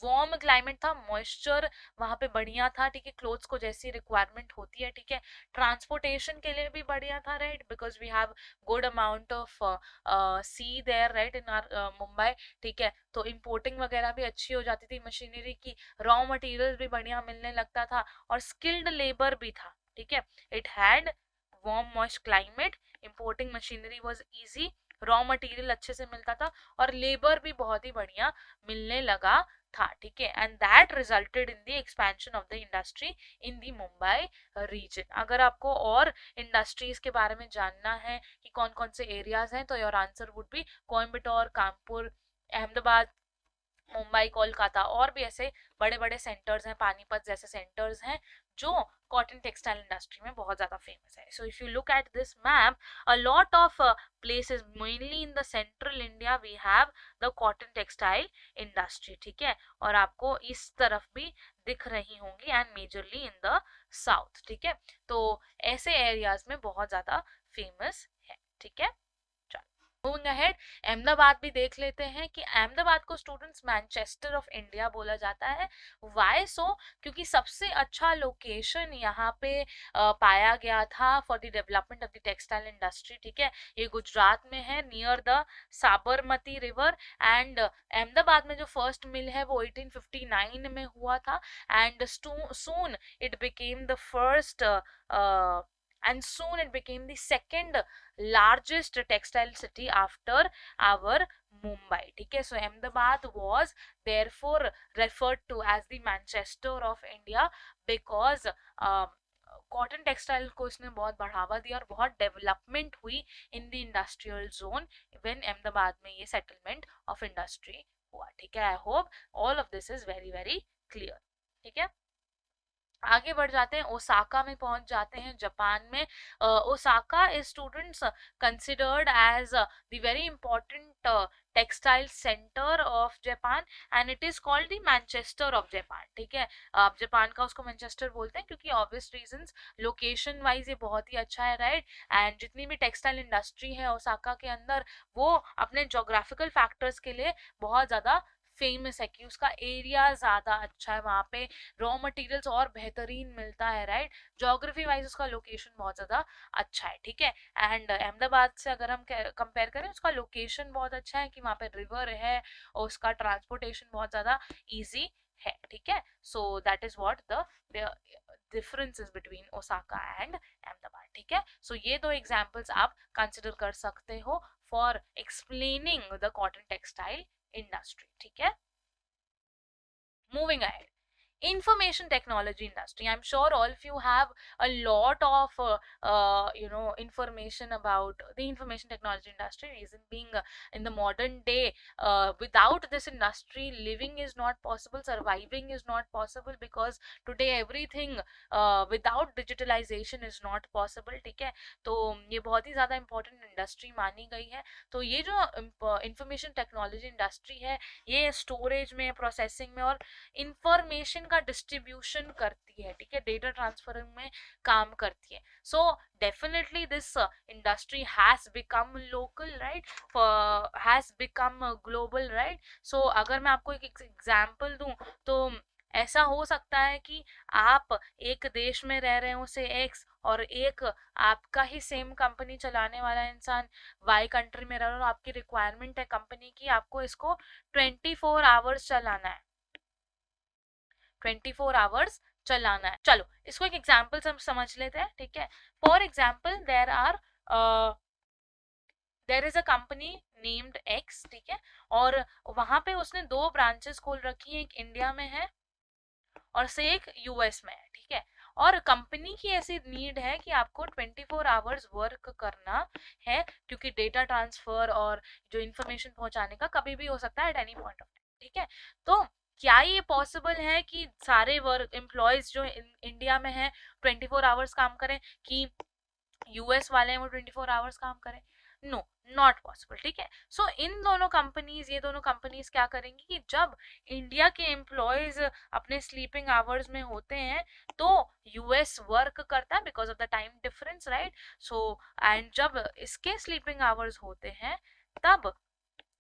वार्म क्लाइमेट था, मॉइस्चर वहां पे बढ़िया था, ठीक है, क्लोथ्स को जैसी रिक्वायरमेंट होती है, ठीक है। ट्रांसपोर्टेशन के लिए भी बढ़िया था, right, because we have good amount of sea there, right, in our Mumbai, ठीक है। तो इंपोर्टिंग वगैरह भी अच्छी हो जाती थी मशीनरी की, रॉ मटेरियल भी बढ़िया मिलने लगता था और स्किल्ड लेबर भी था, ठीक है। It had warm moist climate, importing machinery was easy raw material अच्छे से मिलता था और लेबर भी बहुत ही बढ़िया मिलने लगा था, ठीक है। And that resulted in the expansion of the industry in the Mumbai region. अगर आपको और इंडस्ट्रीज के बारे में जानना है कि कौन कौन से एरियाज हैं, तो your answer would be Coimbatore, Kanpur, Ahmedabad, Mumbai, Kolkata, और भी ऐसे बड़े बड़े सेंटर्स हैं, पानीपत जैसे सेंटर्स हैं जो कॉटन टेक्सटाइल इंडस्ट्री में बहुत ज्यादा फेमस है। So if you look at this map, a lot of places, mainly in the central India we have the cotton textile industry, ठीक है। और आपको इस तरफ भी दिख रही होंगी and majorly in the south, ठीक है। तो ऐसे एरियाज में बहुत ज्यादा फेमस है, ठीक है। मूविंग अहेड, अहमदाबाद भी देख लेते हैं कि अहमदाबाद को स्टूडेंट्स मैनचेस्टर ऑफ इंडिया बोला जाता है। वाई सो? क्योंकि सबसे अच्छा लोकेशन यहाँ पे पाया गया था for the development of the textile industry, ठीक है। ये गुजरात में है, near the Sabarmati river. And Ahmedabad में जो फर्स्ट मिल है वो 1859 में हुआ था। And soon it became the first and soon it became the second largest textile city after our Mumbai, ठीक है। So Ahmedabad was therefore referred to as the Manchester of India because cotton textile को इसने बहुत बढ़ावा दिया और बहुत development हुई इन the industrial zone when Ahmedabad में ये सेटलमेंट ऑफ इंडस्ट्री हुआ, ठीक है। I hope all of this is very very clear, ठीक है। आगे बढ़ जाते हैं, ओसाका में पहुंच जाते हैं, जापान में। Osaka is students considered as the very important textile centre of Japan and it is called the Manchester of Japan, ठीक है। जापान का उसको मैनचेस्टर बोलते हैं क्योंकि ऑब्वियस रीजंस, लोकेशन वाइज ये बहुत ही अच्छा है, राइट। एंड जितनी भी टेक्सटाइल इंडस्ट्री है ओसाका के अंदर, वो अपने जोग्राफिकल फैक्टर्स के लिए बहुत ज्यादा फेमस है कि उसका एरिया ज्यादा अच्छा है, वहां पे रॉ मटेरियल्स और बेहतरीन मिलता है, राइट। ज्योग्राफी वाइज उसका लोकेशन बहुत ज्यादा अच्छा है, ठीक है। एंड अहमदाबाद से अगर हम कंपेयर करें, उसका लोकेशन बहुत अच्छा है कि वहां पे रिवर है और उसका ट्रांसपोर्टेशन बहुत ज्यादा इजी है, ठीक है। So that is what the differences between Osaka and Ahmedabad, ठीक है। सो ये दो एग्जांपल्स आप कंसिडर कर सकते हो for explaining the cotton textile industry, ठीक है। Moving ahead, information technology industry. I'm sure all of you have a lot of information about the information technology industry. Reason being, in the modern day, without this industry living is not possible, surviving is not possible, because today everything without digitalization is not possible, ठीक है। तो ये बहुत ही ज़्यादा important industry मानी गई है। तो ये जो information technology industry है, ये storage में, processing में और information का डिस्ट्रीब्यूशन करती है, ठीक है, डेटा ट्रांसफर में काम करती है। So definitely this industry has become local, right, has become global, right. So अगर मैं आपको एक एग्जांपल दूं, तो ऐसा हो सकता है कि आप एक देश में रह रहे हो से एक्स, और एक आपका ही सेम कंपनी चलाने वाला इंसान वाई कंट्री में रह रहा है, आपकी रिक्वायरमेंट है कंपनी की, आपको इसको 24 आवर्स चलाना है, 24 आवर्स चलाना है। चलो इसको एक एग्जाम्पल से हम समझ लेते हैं, ठीक है। For example, there is a company named x, ठीक है, और वहां पे उसने 2 ब्रांचेस खोल रखी है, एक इंडिया में है और से एक यूएस में है, ठीक है। और कंपनी की ऐसी नीड है कि आपको 24 आवर्स वर्क करना है, क्योंकि डेटा ट्रांसफर और जो इंफॉर्मेशन पहुंचाने का कभी भी हो सकता है at any point of time, ठीक है। तो क्या ये पॉसिबल है कि सारे वर्क एम्प्लॉयज जो इंडिया में है 24 आवर्स काम करें, कि यूएस वाले हैं वो 24 आवर्स काम करें? नो, नॉट पॉसिबल, ठीक है। सो इन दोनों कंपनीज, ये दोनों कंपनीज क्या करेंगी कि जब इंडिया के एम्प्लॉयज अपने स्लीपिंग आवर्स में होते हैं, तो यूएस वर्क करता है because of the time difference, right. So and जब इसके स्लीपिंग आवर्स होते हैं, तब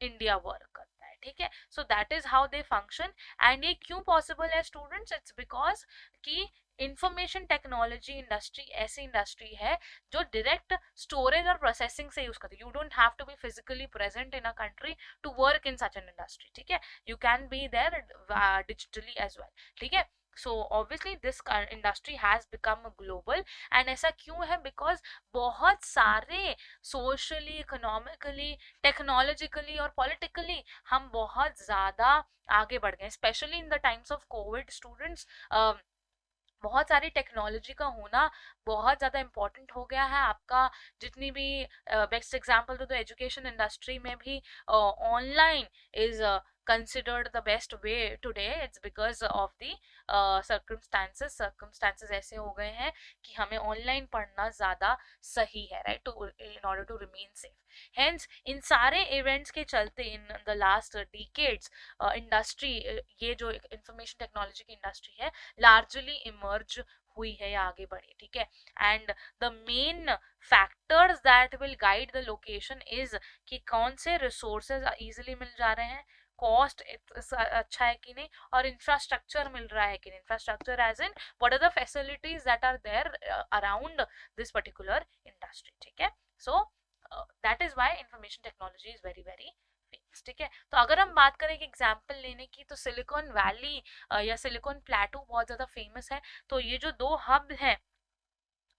इंडिया वर्क करता है, ठीक है। So that is how they function. And ये क्यों पॉसिबल है स्टूडेंट्स? इट्स बिकॉज कि इंफॉर्मेशन टेक्नोलॉजी इंडस्ट्री ऐसी इंडस्ट्री है जो डायरेक्ट स्टोरेज और प्रोसेसिंग से यूज करती है। You don't have to be physically present in a country to work in such an industry, ठीक है। You can be there digitally as well, ठीक है। So obviously this industry has become global, and ऐसा क्यों है? Because बहुत सारे socially, economically, technologically और पॉलिटिकली हम बहुत ज़्यादा आगे बढ़ गए, specially in the times of Covid. Students, बहुत सारी टेक्नोलॉजी का होना बहुत ज़्यादा इम्पोर्टेंट हो गया है। आपका जितनी भी बेस्ट एग्जांपल तो एजुकेशन इंडस्ट्री में भी online is considered the best way today. It's because of the circumstances ऐसे हो गए हैं कि हमें ऑनलाइन पढ़ना ज़्यादा सही है, right, to in order to remain safe. Hence इन सारे इवेंट्स के चलते in the last decades industry, ये जो इंफॉर्मेशन टेक्नोलॉजी की इंडस्ट्री है, लार्जली इमर्ज हुई है या आगे बढ़ी, ठीक है। And the main factors that will guide the location is कि कौन से रिसोर्सेज इजीली मिल जा रहे हैं, कॉस्ट अच्छा है कि नहीं, और इंफ्रास्ट्रक्चर मिल रहा है कि नहीं। Infrastructure as in what are the facilities that are there around this particular industry, ठीक है। So that is why information technology is very very famous, ठीक है। तो अगर हम बात करें कि एग्जाम्पल लेने की, तो सिलिकॉन वैली या सिलिकॉन प्लेटू बहुत ज़्यादा फेमस है। तो ये जो दो हब हैं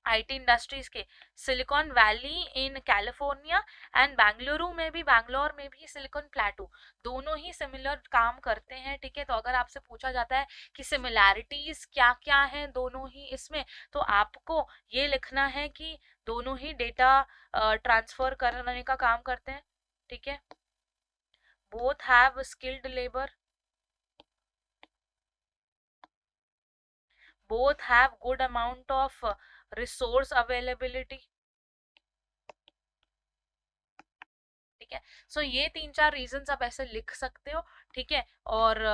आईटी इंडस्ट्रीज के, silicon valley in California and Bengaluru में भी, बैंगलोर में भी सिलिकॉन प्लेटू, दोनों ही सिमिलर काम करते हैं, ठीक है। तो अगर आपसे पूछा जाता है कि सिमिलैरिटीज क्या क्या हैं दोनों ही इसमें, तो आपको ये लिखना है कि दोनों ही डेटा ट्रांसफर करने का काम करते हैं, ठीक है। Both have skilled labour, both have good amount of resource availability, ठीक है। सो ये 3-4 रीजंस आप ऐसे लिख सकते हो, ठीक है। और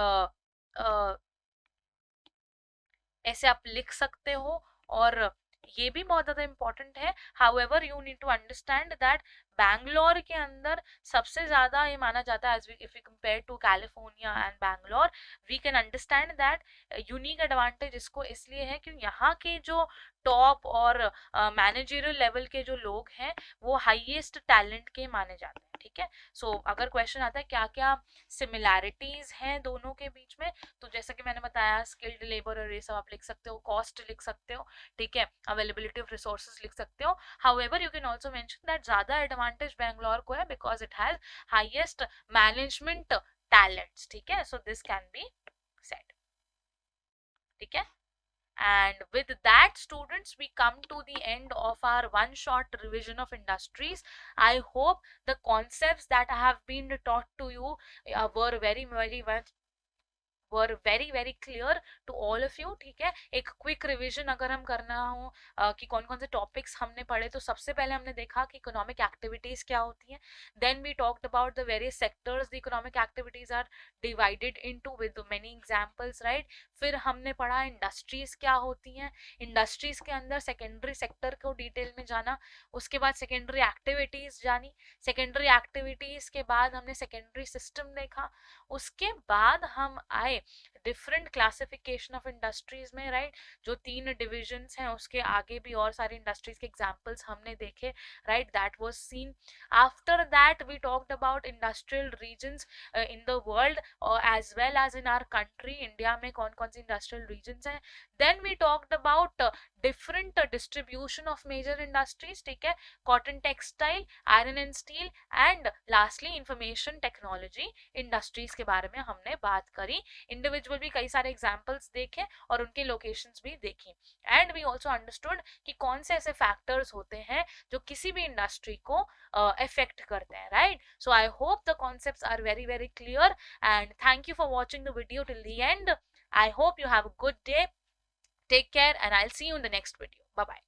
ऐसे आप लिख सकते हो, और ये भी बहुत ज़्यादा इम्पोर्टेंट है। However you need to understand that Bangalore के अंदर सबसे ज़्यादा ये माना जाता है, if you compare to California and Bangalore, we can understand that unique advantage इसको इसलिए है कि यहाँ के जो टॉप और मैनेजरियल लेवल के जो लोग हैं वो हाईएस्ट टैलेंट के माने जाते हैं, ठीक है। सो अगर क्वेश्चन आता है क्या क्या सिमिलैरिटीज हैं दोनों के बीच में, तो जैसा कि मैंने बताया, स्किल्ड लेबर और ये सब आप लिख सकते हो, कॉस्ट लिख सकते हो, ठीक है, अवेलेबिलिटी ऑफ रिसोर्सेज लिख सकते हो। However you can also mention that ज़्यादा एडवांटेज बेंगलोर को है because it has highest management talents, ठीक है। So this can be said, ठीक है। And with that, students, we come to the end of our one short revision of industries. I hope the concepts that have been taught to you were very clear to all of you, ठीक है। एक quick revision अगर हम करना हो कि कौन कौन से टॉपिक्स हमने पढ़े, तो सबसे पहले हमने देखा कि इकोनॉमिक एक्टिविटीज क्या होती हैं। Then we talked about the various sectors the economic activities are divided into with many examples, right. फिर हमने पढ़ा इंडस्ट्रीज क्या होती हैं, इंडस्ट्रीज के अंदर सेकेंडरी सेक्टर को डिटेल में जाना, उसके बाद सेकेंडरी एक्टिविटीज जानी, सेकेंडरी एक्टिविटीज के बाद हमने सेकेंडरी सिस्टम देखा, उसके बाद हम आए डिफरेंट क्लासिफिकेशन ऑफ इंडस्ट्रीज में, राइट। जो 3 डिविजन्स हैं उसके आगे भी और सारी इंडस्ट्रीज के एग्जांपल्स हमने देखे, right, that was seen. After that we talked about industrial regions in the world as well as in our country, India में कौन कौन सी इंडस्ट्रियल रीजन्स हैं। Then we talked about different distribution of major industries, ठीक है, cotton textile, iron and steel, and lastly information technology industries के बारे में हमने बात करी। इंडिविजुअल भी कई सारे एग्जांपल्स देखे और उनके लोकेशंस भी देखी, एंड वी आल्सो अंडरस्टूड कि कौन से ऐसे फैक्टर्स होते हैं जो किसी भी इंडस्ट्री को अफेक्ट करते हैं, right. So I hope the concepts are very clear, and thank you for watching the video till the end. I hope you have a good day. Take care, and I'll see you in the next video. Bye bye.